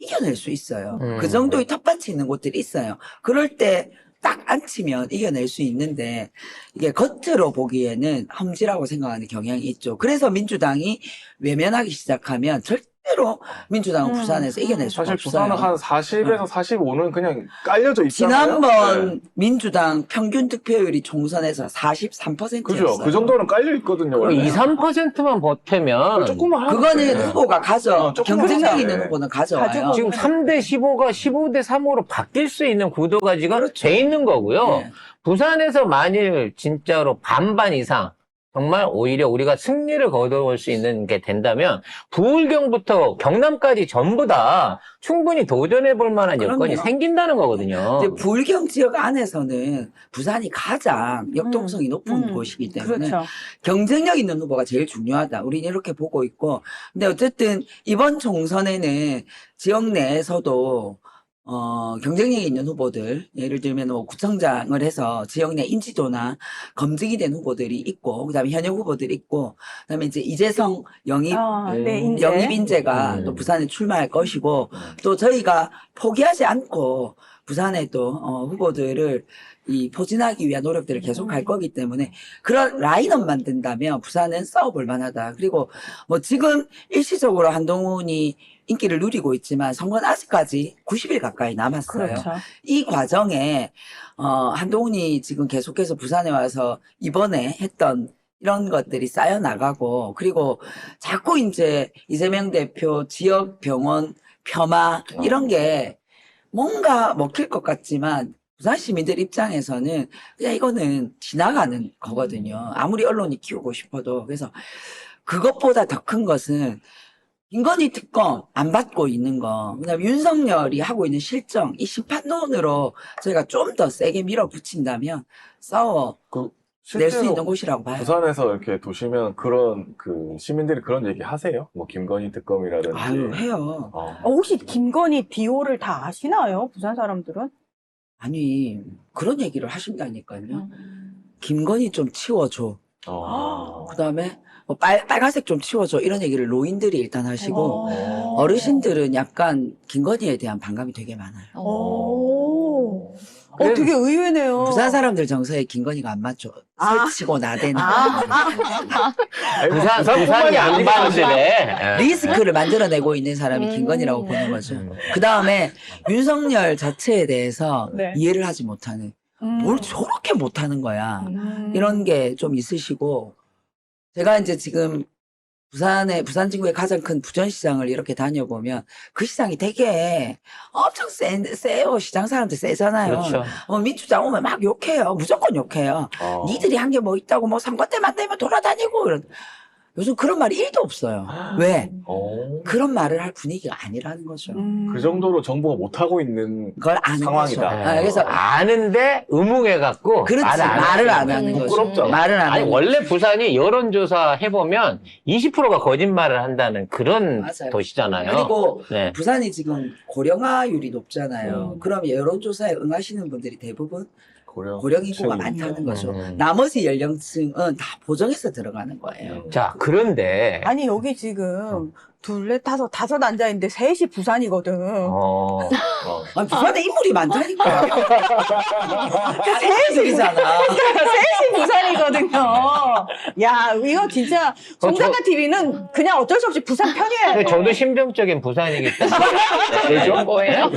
이겨낼 수 있어요. 그 정도의 텃밭이 있는 곳들이 있어요. 그럴 때 딱 앉히면 이겨낼 수 있는데 이게 겉으로 보기에는 험지라고 생각하는 경향이 있죠. 그래서 민주당이 외면하기 시작하면 절대로 민주당은 부산에서 이겨낼 수가 사실 없어요. 부산은 한 40에서 45는 그냥 깔려져 있잖아요. 지난번 민주당 평균 득표율이 총선에서 43%였어요. 그죠? 그 정도는 깔려 있거든요. 원래. 2, 3%만 버티면 조금만 하면 그거는 돼. 후보가 가져. 조금만 경쟁력 하면 있는 돼. 후보는 가져와요. 가지고 지금 3대 15가 15대 3으로 바뀔 수 있는 구도가 지금 그렇죠. 돼 있는 거고요. 네. 부산에서 만일 진짜로 반반 이상 정말 오히려 우리가 승리를 거둬올 수 있는 게 된다면 부울경부터 경남까지 전부 다 충분히 도전해 볼 만한 여건이 그럼요. 생긴다는 거거든요. 이제 불경 지역 안에서는 부산이 가장 역동성이 높은 곳이기 때문에 그렇죠. 경쟁력 있는 후보가 제일 중요하다. 우리는 이렇게 보고 있고. 근데 어쨌든 이번 총선에는 지역 내에서도 경쟁력이 있는 후보들, 예를 들면 뭐 구청장을 해서 지역 내 인지도나 검증이 된 후보들이 있고, 그 다음에 현역 후보들이 있고, 그 다음에 이제 이재성 영입, 네, 인재. 영입 인재가 또 부산에 출마할 것이고, 또 저희가 포기하지 않고 부산에 또 후보들을 포진하기 위한 노력들을 계속 할 거기 때문에 그런 라인업 만든다면 부산은 싸워볼 만하다. 그리고 뭐 지금 일시적으로 한동훈이 인기를 누리고 있지만 선거는 아직까지 90일 가까이 남았어요. 그렇죠. 이 과정에 한동훈이 지금 계속해서 부산에 와서 이번에 했던 이런 것들이 쌓여 나가고, 그리고 자꾸 이제 이재명 대표 지역 병원 폄하 이런 게 뭔가 먹힐 것 같지만 부산 시민들 입장에서는 그냥 이거는 지나가는 거거든요. 아무리 언론이 키우고 싶어도. 그래서 그것보다 더 큰 것은 김건희 특검 안 받고 있는 거, 그다음에 윤석열이 하고 있는 실정, 이 심판론으로 저희가 좀 더 세게 밀어붙인다면 싸워 낼 수 실제로 있는 곳이라고 봐요. 부산에서 이렇게 도시면 그런 시민들이 그런 얘기 하세요? 뭐 김건희 특검이라든지. 아유, 해요. 혹시 김건희 비호를 다 아시나요? 부산 사람들은? 아니, 그런 얘기를 하신다니까요. 김건희 좀 치워줘. 그 다음에 뭐 빨간색 좀 치워줘. 이런 얘기를 노인들이 일단 하시고, 어르신들은 약간 김건희에 대한 반감이 되게 많아요. 오. 되게 의외네요. 부산 사람들 정서에 김건희가 안 맞죠. 설치고 나대는. 부산이 안 받으시네. 리스크를 만들어내고 있는 사람이 김건희라고 보는 거죠. 그 다음에 윤석열 자체에 대해서 네. 이해를 하지 못하는. 뭘 저렇게 못하는 거야. 이런 게 좀 있으시고, 제가 이제 지금 부산 진구의 가장 큰 부전시장을 이렇게 다녀보면 그 시장이 되게 엄청 세요. 시장 사람들 세잖아요. 그렇죠. 민주당 오면 막 욕해요. 무조건 욕해요. 니들이 한 게 뭐 있다고 뭐 선거때만 되면 돌아다니고 이런. 요즘 그런 말이 1도 없어요. 왜? 그런 말을 할 분위기가 아니라는 거죠. 그 정도로 정부가 못하고 있는 그걸 아는 상황이다. 거죠. 그래서 아는데 의문해갖고 그렇지, 말을 안 하는 거죠. 부끄럽죠. 말을 안 아니 하는 원래 거죠. 부산이 여론조사 해보면 20%가 거짓말을 한다는 그런 맞아요. 도시잖아요. 그리고 네. 부산이 지금 고령화율이 높잖아요. 그럼 여론조사에 응하시는 분들이 대부분 고령 인구가 많다는 거죠. 나머지 연령층은 다 보정해서 들어가는 거예요. 자, 그런데 아니, 여기 지금 둘, 넷, 다섯 앉아있는데 셋이 부산이거든. 아니, 부산에 인물이 많다니까. 세계적이잖아. 셋이 부산이거든요. 야, 이거 진짜 송작가 TV는 그냥 어쩔 수 없이 부산 편이에요. 근데 저도 심정적인 부산이기 때문에 왜죠? 뭐예요?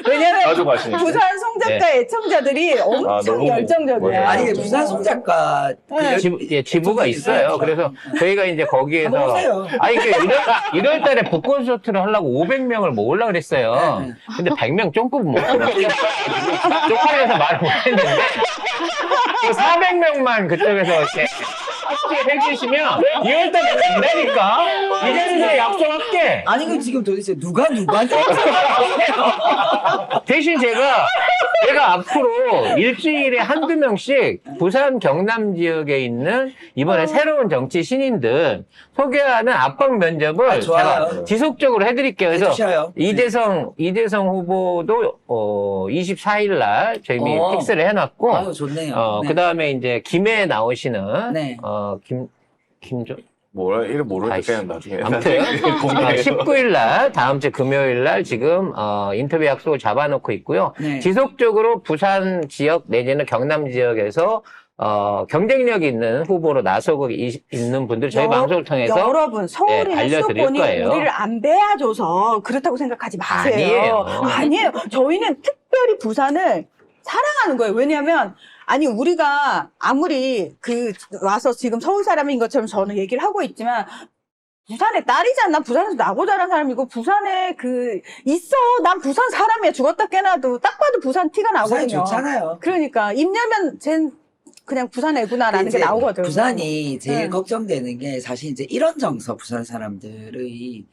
왜냐면 가지고 가시니까. 부산 송작가 애청자들이 엄청 너무 열정적이에요. 맞아요. 아니, 부산 송작가 지부가 있어요. 그래서 저희가 이제 거기에서 한번 오세요. 아니 그 1월 달에 북콘서트를 하려고 500명을 모으려고 그랬어요. 네. 근데 100명 쫑긋 못 모았어요. 쪽팔려서 말을 못 했는데, 400명만 그쪽에서 이렇게 해주시면 2월 달에 된다니까? 이 자리에서 약속할게. 아니, 그 지금 도대체 누구한테 대신 제가 앞으로 일주일에 한두 명씩 부산 경남 지역에 있는 이번에 새로운 정치 신인들 소개하는 압박 면접을 아, 좋아요. 제가 지속적으로 해드릴게요. 그래서 해주셔요. 이재성 후보도 24일 날 저희 이미 어. 픽스를 해놨고 아유, 좋네요. 네. 그 다음에 이제 김해에 나오시는 네. 김조 뭐라 이름 모르니까 아이씨. 그냥 나중에 아무튼 공개해요. 19일 날 다음 주 금요일 날 지금 인터뷰 약속을 잡아놓고 있고요. 네. 지속적으로 부산 지역 내지는 경남 지역에서 경쟁력 있는 후보로 나서고 있는 분들 저희 방송을 통해서 여러분 서울이나 알려드릴 수도권이 거예요. 우리를 안 배워줘서 그렇다고 생각하지 마세요. 아니에요. 저희는 특별히 부산을 사랑하는 거예요. 왜냐하면 아니 우리가 아무리 와서 지금 서울 사람인 것처럼 저는 얘기를 하고 있지만 부산의 딸이잖아. 부산에서 나고 자란 사람이고 부산에 있어. 난 부산 사람이야. 죽었다 깨나도 딱 봐도 부산 티가 나거든요. 부산이 좋잖아요. 그러니까 입 열면 쟨 그냥 부산 애구나라는 게 이제 나오거든. 부산이 제일 네. 걱정되는 게 사실 이제 이런 정서 부산 사람들의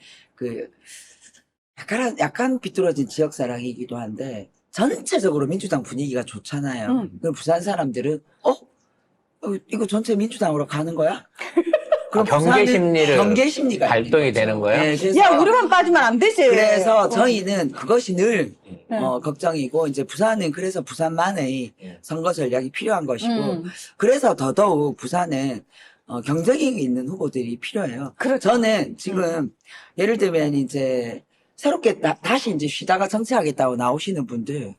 약간 비뚤어진 지역 사랑이기도 한데 전체적으로 민주당 분위기가 좋잖아요. 그럼 부산 사람들은 이거 전체 민주당으로 가는 거야? 그럼 경계 부산은 심리를 경계 심리가 발동이 있는 되는 거죠. 거예요? 네, 그래서 야 우리만 빠지면 안 되지. 그래서 저희는 그것이 늘 네. 걱정이고 이제 부산은 그래서 부산만의 선거 전략이 필요한 것이고 그래서 더더욱 부산은 경쟁이 있는 후보들이 필요해요. 그렇죠. 저는 지금 예를 들면 이제 새롭게 다시 이제 쉬다가 정치하겠다고 나오시는 분들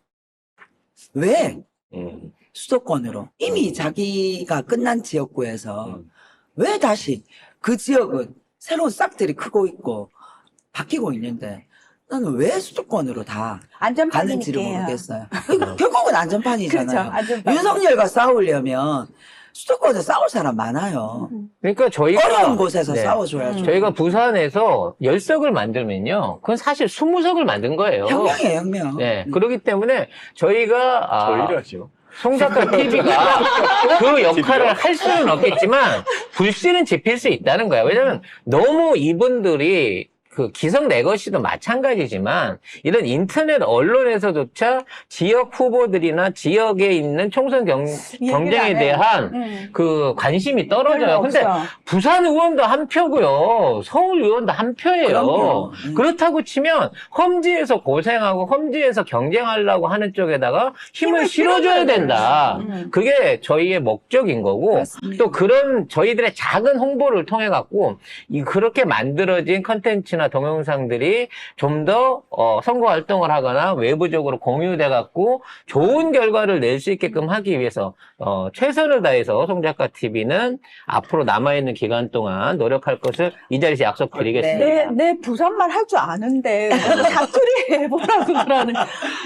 왜 수도권으로 이미 자기가 끝난 지역구에서 왜 다시 그 지역은 새로운 싹들이 크고 있고 바뀌고 있는데 나는 왜 수도권으로 다 가는지를 안전판이니까. 모르겠어요. 결국은 안전판이잖아요. 그렇죠. 안전판. 윤석열과 싸우려면 수도권에 싸울 사람 많아요. 그러니까 저희가 어려운 곳에서 네. 싸워줘야죠. 저희가 부산에서 10석을 만들면요. 그건 사실 20석을 만든 거예요. 혁명이에요, 혁명. 네. 그렇기 때문에 저희가 저희라죠. 송작가 TV가 그 역할을 할 수는 없겠지만 불씨는 지필 수 있다는 거야. 왜냐면 너무 이분들이 기성 내 것이도 마찬가지지만 이런 인터넷 언론에서조차 지역 후보들이나 지역에 있는 총선 경쟁에 대한 관심이 떨어져요. 근데 부산 의원도 한 표고요. 서울 의원도 한 표예요. 그럼요. 그렇다고 치면 험지에서 고생하고 험지에서 경쟁하려고 하는 쪽에다가 힘을 실어줘야 된다. 그게 저희의 목적인 거고 그렇습니다. 또 그런 저희들의 작은 홍보를 통해 갖고 그렇게 만들어진 컨텐츠나 동영상들이 좀 더 선거 활동을 하거나 외부적으로 공유돼 갖고 좋은 결과를 낼 수 있게끔 하기 위해서 최선을 다해서 송작가 TV는 앞으로 남아있는 기간 동안 노력할 것을 이 자리에서 약속드리겠습니다. 내 부산말 할 줄 아는데 사투리 해보라고 그러는.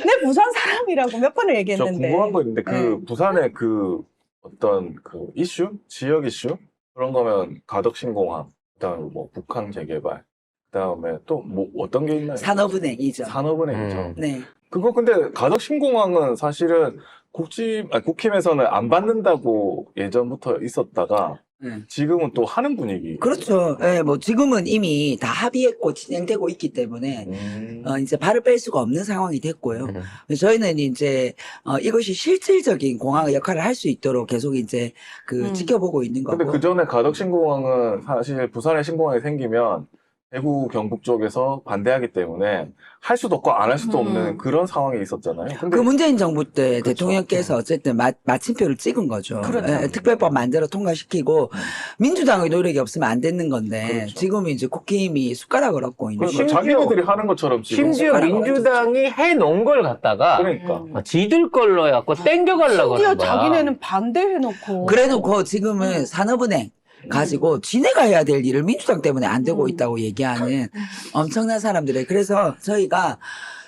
내 부산 사람이라고 몇 번을 저 얘기했는데. 궁금한 거 있는데 부산의 어떤 이슈? 지역 이슈? 그런 거면 가덕신공항, 그다음에 뭐 북한 재개발, 그다음에 또 뭐 어떤 게 있나요? 산업은행이죠. 산업은행이죠. 네. 그거 근데 가덕신공항은 사실은 국힘에서는 안 받는다고 예전부터 있었다가 지금은 또 하는 분위기. 그렇죠. 예, 뭐 지금은 이미 다 합의했고 진행되고 있기 때문에 이제 발을 뺄 수가 없는 상황이 됐고요. 그래서 저희는 이제 이것이 실질적인 공항의 역할을 할 수 있도록 계속 이제 지켜보고 있는 거고. 근데 그 전에 가덕신공항은 사실 부산에 신공항이 생기면 대구 경북 쪽에서 반대하기 때문에 할 수도 없고 안 할 수도 없는 그런 상황이 있었잖아요. 근데 그 문재인 정부 때 그렇죠. 대통령께서 어쨌든 마침표를 찍은 거죠. 그렇죠. 예, 특별법 만들어 통과시키고 민주당의 노력이 없으면 안 되는 건데 그렇죠. 지금 이제 국힘이 숟가락을 얻고 있는 그러니까 거죠. 자기네들이 하는 것처럼 지금 심지어 민주당이 해놓은 걸 갖다가 그러니까 지들 걸로 해갖고 땡겨가려고 심지어 하는 거야. 자기네는 반대해놓고. 그래놓고 지금은 산업은행 가지고 지네가 해야 될 일을 민주당 때문에 안 되고 있다고 얘기하는 엄청난 사람들의 그래서 저희가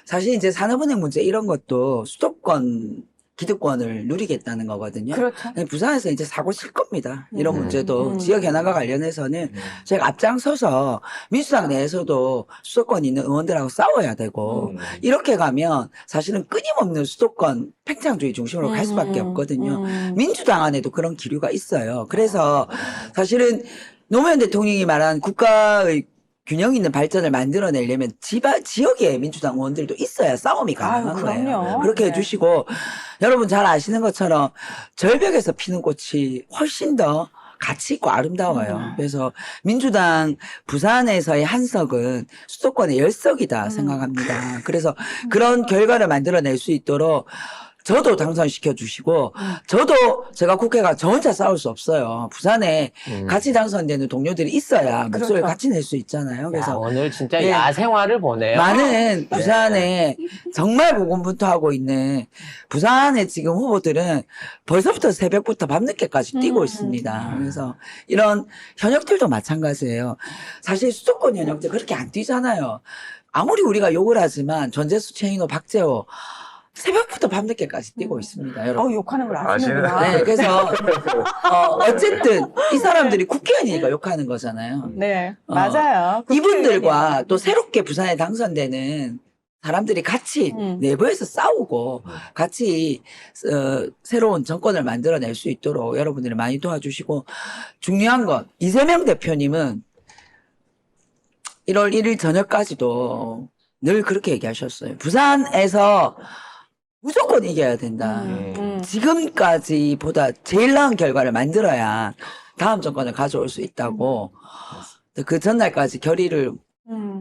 사실 이제 산업은행 문제 이런 것도 수도권 기득권을 누리겠다는 거거든요. 그렇죠. 부산에서 이제 사고 칠 겁니다. 이런 음. 문제도 지역 현안과 관련해서는 제가 앞장서서 민주당 내에서도 수도권 있는 의원들하고 싸워야 되고 이렇게 가면 사실은 끊임없는 수도권 팽창주의 중심으로 갈 수밖에 없거든요. 민주당 안에도 그런 기류가 있어요. 그래서 사실은 노무현 대통령이 말한 국가의 균형 있는 발전을 만들어내려면 지역에 민주당 의원들도 있어야 싸움이 가능한 아유, 거예요. 그럼요. 그렇게 네. 해주시고 여러분 잘 아시는 것처럼 절벽에서 피는 꽃이 훨씬 더 가치 있고 아름다워요. 그래서 민주당 부산에서의 한석은 수도권의 열석이다 생각합니다. 그래서 그런 결과를 만들어낼 수 있도록 저도 당선시켜 주시고 저도 제가 국회가 저 혼자 싸울 수 없어요. 부산에 같이 당선되는 동료들이 있어야 목소리를 그렇죠. 같이 낼 수 있잖아요. 야, 그래서 오늘 진짜 예. 야생화를 보네요. 많은 부산에 정말 고군분투하고 있는 부산의 지금 후보들은 벌써부터 새벽부터 밤늦게까지 뛰고 있습니다. 그래서 이런 현역들도 마찬가지예요. 사실 수도권 현역들 그렇게 안 뛰잖아요. 아무리 우리가 욕을 하지만 전재수, 최인호, 박재호 새벽부터 밤늦게까지 뛰고 있습니다, 여러분. 욕하는 걸 아시는구나. 네, 그래서 어쨌든 이 사람들이 국회의원이니까 욕하는 거잖아요. 네, 맞아요. 이분들과 또 새롭게 부산에 당선되는 사람들이 같이 내부에서 싸우고 같이 새로운 정권을 만들어낼 수 있도록 여러분들이 많이 도와주시고 중요한 건 이재명 대표님은 1월 1일 저녁까지도 늘 그렇게 얘기하셨어요. 부산에서 무조건 이겨야 된다. 지금까지보다 제일 나은 결과를 만들어야 다음 정권을 가져올 수 있다고 그 전날까지 결의를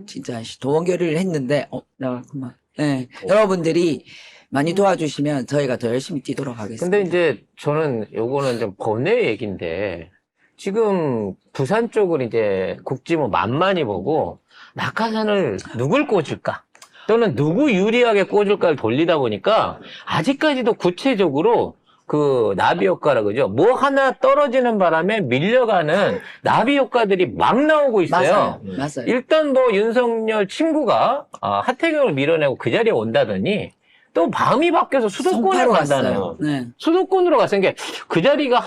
진짜 도원 결의를 했는데 내가 그만. 네, 여러분들이 많이 도와주시면 저희가 더 열심히 뛰도록 하겠습니다. 근데 이제 저는 요거는 좀 번외 얘기인데 지금 부산 쪽을 이제 국지모 만만히 보고 낙하산을 누굴 꽂을까? 또는 누구 유리하게 꽂을까를 돌리다 보니까 아직까지도 구체적으로 그 나비 효과라 그죠? 뭐 하나 떨어지는 바람에 밀려가는 나비 효과들이 막 나오고 있어요. 맞아요. 일단 뭐 윤석열 친구가 하태경을 밀어내고 그 자리에 온다더니 또 마음이 바뀌어서 수도권에 송파로 간다네요. 갔어요. 네. 수도권으로 갔은 게 그 자리가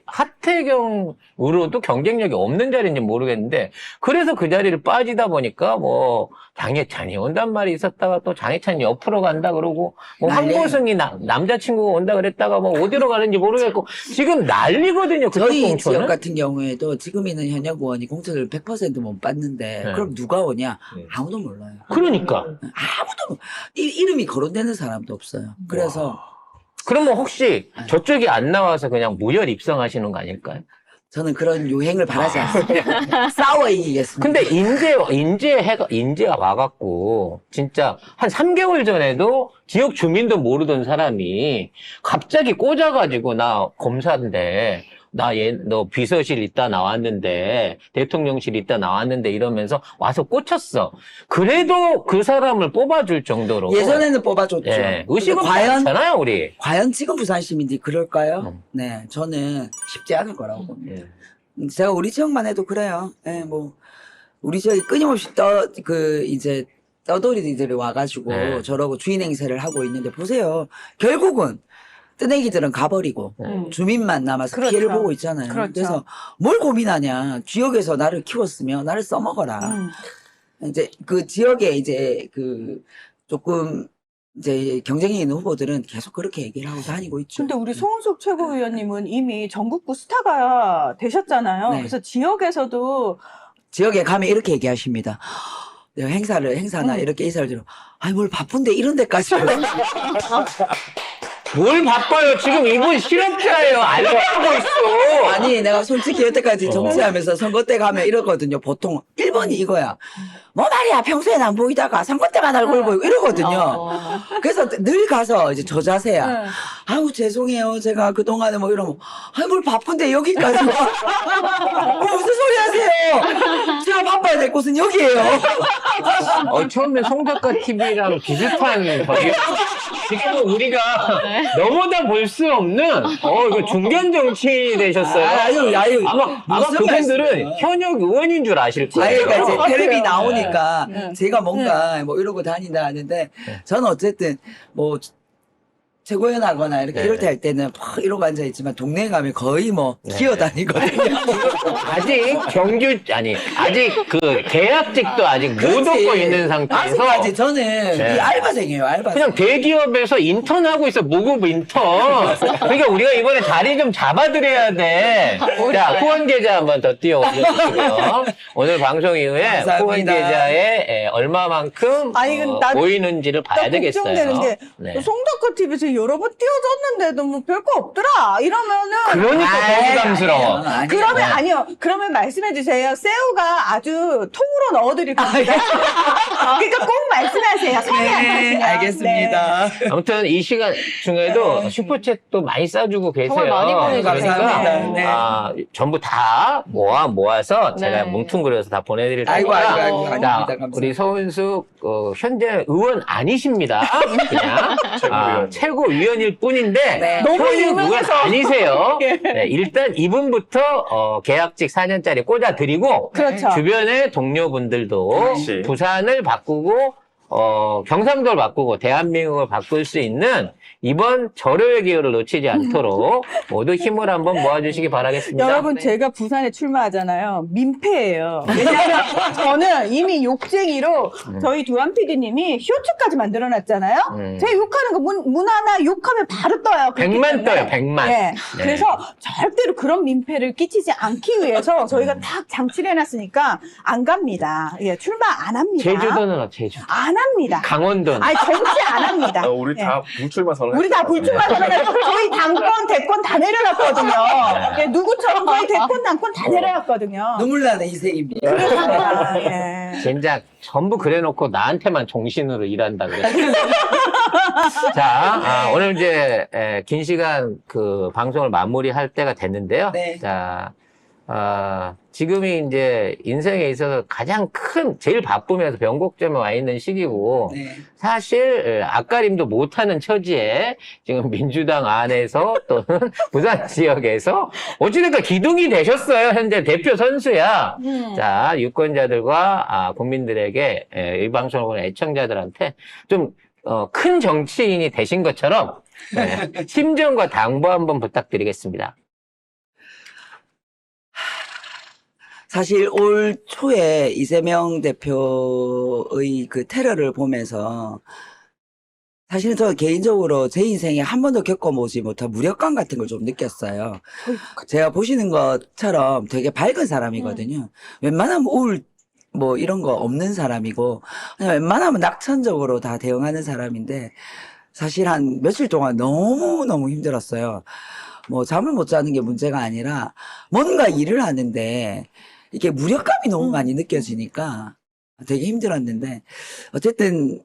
하태경으로도 경쟁력이 없는 자리인지 모르겠는데 그래서 그 자리를 빠지다 보니까 뭐 장해찬이 온단 말이 있었다가 또 장해찬이 옆으로 간다 그러고 뭐 난리예요. 황보승이 남자친구가 온다 그랬다가 뭐 어디로 가는지 모르겠고 지금 난리거든요. 그쪽 저희 지역 공천은. 같은 경우에도 지금 있는 현역 의원이 공천을 100% 못 받는데 네. 그럼 누가 오냐? 아무도 몰라요. 그러니까. 아무도 이름이 거론되는 사람도 없어요. 그래서 그러면 혹시 저쪽이 안 나와서 그냥 무혈 입성하시는 거 아닐까요? 저는 그런 유행을 바라지 않습니다. 싸워 이기겠습니다. 근데 인제가 와갖고, 진짜 한 3개월 전에도 지역 주민도 모르던 사람이 갑자기 꽂아가지고, 나 검사인데, 너 비서실 있다 나왔는데, 대통령실 있다 나왔는데 이러면서 와서 꽂혔어. 그래도 그 사람을 뽑아줄 정도로. 예전에는 뽑아줬죠. 예, 의식은 근데 많잖아요, 우리. 과연 지금 부산 시민들이 그럴까요? 네, 저는 쉽지 않을 거라고 봅니다. 제가 우리 지역만 해도 그래요. 예, 뭐 우리 지역이 끊임없이 이제 떠돌이들이 와가지고 네. 저러고 주인 행세를 하고 있는데 보세요. 결국은 뜨내기들은 가버리고 주민만 남아서 그렇죠. 피해를 보고 있잖아요. 그렇죠. 그래서 뭘 고민하냐? 지역에서 나를 키웠으면 나를 써먹어라. 이제 그 지역에 이제 조금 이제 경쟁이 있는 후보들은 계속 그렇게 얘기를 하고 다니고 있죠. 근데 우리 송은숙 최고위원님은 이미 전국구 스타가 되셨잖아요. 네. 그래서 지역에서도 지역에 가면 이렇게 얘기하십니다. 내가 행사나 이렇게 인사를 드려. 아니, 뭘 바쁜데 이런 데까지. 뭘 바빠요? 지금 이분 실업자예요. 알바하고 있어. 아니, 내가 솔직히 여태까지 정치하면서 선거 때 가면 이러거든요. 보통 1번이 이거야. 뭐 말이야, 평소엔 안 보이다가 선거 때만 얼굴 보이고 이러거든요. 그래서 늘 가서 이제 저 자세야. 아우, 죄송해요. 제가 그동안에 뭐 이러면, 아니, 뭘 바쁜데 여기까지 와. 무슨 소리 하세요? 제가 바빠야 될 곳은 여기예요. 처음에 송작가 TV랑 비슷한 거예요. 지금 우리가 너무나 볼 수 없는 이거 중견 정치인이 되셨어요. 아유, 아마 무슨 그분들은 말씀이에요? 현역 의원인 줄 아실 거예요. 그러니까 이제 텔레비 네. 나오니까 제가 뭔가 뭐 이러고 다닌다 하는데 저는 어쨌든 뭐 최고위원하거나 이렇게 네. 이럴 때 할 때는 막 이러고 앉아있지만 동네에 가면 거의 뭐 네. 기어다니거든요. 아직 아직 그 계약직도 아직 못 그렇지. 얻고 있는 상태에서 아직까지 저는 네. 이 알바생이에요, 알바생. 그냥 대기업에서 인턴하고 있어, 무급 인턴. 그러니까 우리가 이번에 자리 좀 잡아드려야 돼. 자, 후원 계좌 한번 더 띄워 올려주시고요. 오늘 방송 이후에 감사합니다. 후원 계좌에 얼마만큼 아니, 근데 난- 모이는지를 봐야 되겠어요. 걱정되는 게 네. 송덕호 TV에서 여러 번 띄워줬는데도 뭐 별거 없더라 이러면은 그러니까 거부감스러워. 아니에요. 그러면 네. 아니요. 그러면 말씀해 주세요. 새우가 아주 통으로 넣어드릴 겁니다. 그러니까 꼭 말씀하세요. 상의 안 네, 하시면. 알겠습니다. 아무튼 이 시간 중에도 슈퍼챗도 많이 싸주고 계세요. 정말 많이 보내주세요. 감사합니다. 네. 전부 다 모아서 제가 네. 뭉뚱그려서 다 보내드릴 아이고, 테니까. 아이고, 아이고, 자, 아닙니다. 감사합니다. 우리 서은숙 현재 의원 아니십니다. 그냥 최고위원. 최고위원일 뿐인데 네. 너무 현역 의원 유명해서. 아니세요. 네, 일단 이분부터 계약직 4년짜리 꽂아드리고 그렇죠. 주변의 동료분들도 그렇지. 부산을 바꾸고 경상도를 바꾸고 대한민국을 바꿀 수 있는 이번 절호의 기회를 놓치지 않도록 모두 힘을 한번 모아주시기 바라겠습니다. 여러분 제가 부산에 출마하잖아요. 민폐예요. 왜냐하면 저는 이미 욕쟁이로 저희 두한 PD님이 쇼츠까지 만들어놨잖아요. 제가 욕하는 거 문 하나 욕하면 바로 떠요. 그렇기 100만 때문에. 떠요, 100만. 예. 네. 그래서 절대로 그런 민폐를 끼치지 않기 위해서 저희가 딱 장치를 해놨으니까 안 갑니다. 예, 출마 안 합니다. 제주도는 제주도. 안 합니다. 강원도는. 아니 절대 안 합니다. 우리 예. 다 불출마 선언. 우리 다 불출마 선언해서 저희 당권, 대권 다 내려놨거든요. 예, 누구처럼 저희 대권, 당권 다 내려놨거든요. 눈물 나는 인생입니다. 그렇습니다. 예. 진작 전부 그래놓고 나한테만 종신으로 일한다 그랬어. 자, 오늘 이제 긴 시간 그 방송을 마무리할 때가 됐는데요. 네. 자, 지금이 이제 인생에 있어서 가장 큰, 제일 바쁘면서 변곡점에 와 있는 시기고, 네. 사실 앞가림도 못하는 처지에 지금 민주당 안에서 또는 부산 지역에서 어찌됐든 기둥이 되셨어요. 현재 대표 선수야. 자, 유권자들과 국민들에게 이 방송을 보는 애청자들한테 좀 큰 정치인이 되신 것처럼 심정과 당부 한번 부탁드리겠습니다. 사실 올 초에 이재명 대표의 그 테러를 보면서 사실은 저 개인적으로 제 인생에 한 번도 겪어보지 못한 무력감 같은 걸 좀 느꼈어요. 제가 보시는 것처럼 되게 밝은 사람이거든요. 웬만하면 우울 뭐 이런 거 없는 사람이고 그냥 웬만하면 낙천적으로 다 대응하는 사람인데 사실 한 며칠 동안 너무너무 힘들었어요. 뭐 잠을 못 자는 게 문제가 아니라 뭔가 일을 하는데 이게 무력감이 너무 많이 느껴지니까 되게 힘들었는데 어쨌든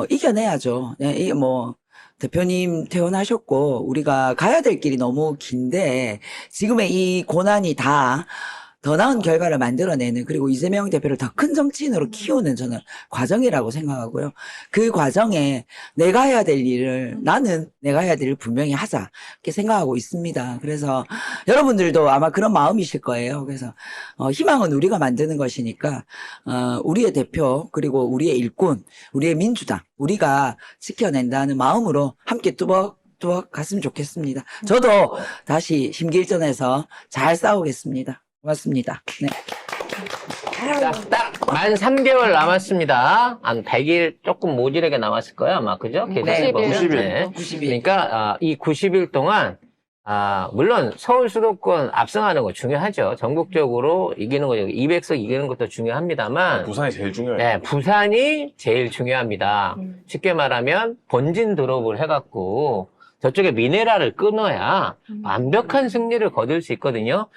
이겨내야죠. 이게 뭐 대표님 퇴원하셨고 우리가 가야 될 길이 너무 긴데 지금의 이 고난이 다 더 나은 결과를 만들어내는 그리고 이재명 대표를 더 큰 정치인으로 키우는 저는 과정이라고 생각하고요. 그 과정에 내가 해야 될 일을 나는 내가 해야 될 일을 분명히 하자 이렇게 생각하고 있습니다. 그래서 여러분들도 아마 그런 마음이실 거예요. 그래서 희망은 우리가 만드는 것이니까 우리의 대표 그리고 우리의 일꾼 우리의 민주당 우리가 지켜낸다는 마음으로 함께 뚜벅뚜벅 갔으면 좋겠습니다. 저도 다시 심기일전에서 잘 싸우겠습니다. 고맙습니다. 네. 자, 딱 만 3개월 남았습니다. 한 100일 조금 모질하게 남았을 거예요, 아마. 그죠? 네, 계산해 보면. 90일. 네. 90일. 그러니까 이 90일 동안 물론 서울 수도권 압승하는 거 중요하죠. 전국적으로 이기는 거 200석 이기는 것도 중요합니다만 부산이 제일 중요해요. 네, 부산이 제일 중요합니다. 쉽게 말하면 본진 드롭을 해갖고 저쪽에 미네랄을 끊어야 완벽한 승리를 거둘 수 있거든요.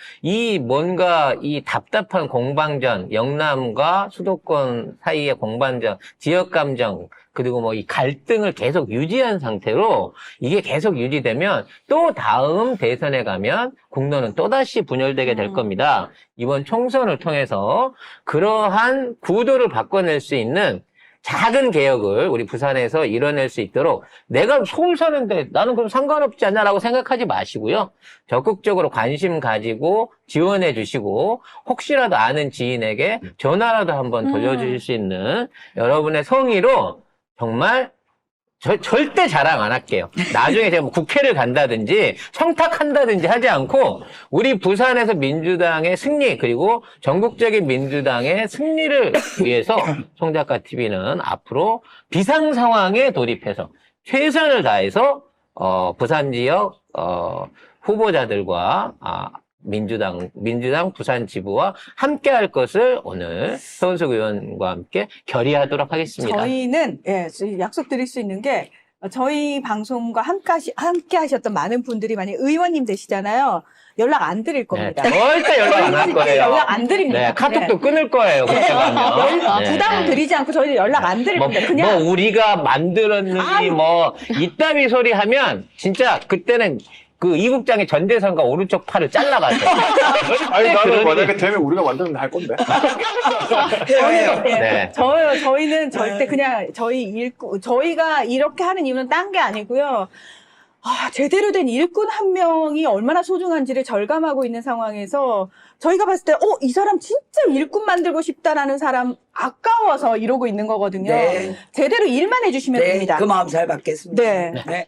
뭔가 이 답답한 공방전, 영남과 수도권 사이의 공방전, 지역 감정, 그리고 뭐 이 갈등을 계속 유지한 상태로 이게 계속 유지되면 또 다음 대선에 가면 국론은 또다시 분열되게 될 겁니다. 이번 총선을 통해서 그러한 구도를 바꿔낼 수 있는 작은 개혁을 우리 부산에서 이뤄낼 수 있도록 내가 서울 사는데 나는 그럼 상관없지 않나 라고 생각하지 마시고요. 적극적으로 관심 가지고 지원해 주시고 혹시라도 아는 지인에게 전화라도 한번 돌려주실 수 있는 여러분의 성의로 정말 절대 자랑 안 할게요. 나중에 제가 뭐 국회를 간다든지 청탁한다든지 하지 않고 우리 부산에서 민주당의 승리 그리고 전국적인 민주당의 승리를 위해서 송작가 TV는 앞으로 비상 상황에 돌입해서 최선을 다해서 부산 지역 후보자들과 민주당 부산 지부와 함께 할 것을 오늘 서은석 의원과 함께 결의하도록 하겠습니다. 저희는 약속드릴 수 있는 게 저희 방송과 함께 하셨던 많은 분들이 만약 의원님 되시잖아요. 연락 안 드릴 겁니다. 절대 연락 안 할 거예요. 연락 안 드립니다. 네, 카톡도 끊을 거예요. 그렇게 가면. 네. 부담은 드리지 않고 저희는 연락 안 드릴 겁니다. 그냥 뭐 우리가 만들었느니 뭐 이따위 소리 하면 진짜 그때는 그 이국장의 전대산과 오른쪽 팔을 잘라가세요. 아니, 나는 그러니- 만약에 되면 우리가 만들면 할 건데. 해요. 네. 저희는 절대 그냥 저희가 이렇게 하는 이유는 딴 게 아니고요. 제대로 된 일꾼 한 명이 얼마나 소중한지를 절감하고 있는 상황에서 저희가 봤을 때, 이 사람 진짜 일꾼 만들고 싶다라는 사람 아까워서 이러고 있는 거거든요. 네. 제대로 일만 해주시면 네, 됩니다. 그 마음 잘 받겠습니다. 네. 네.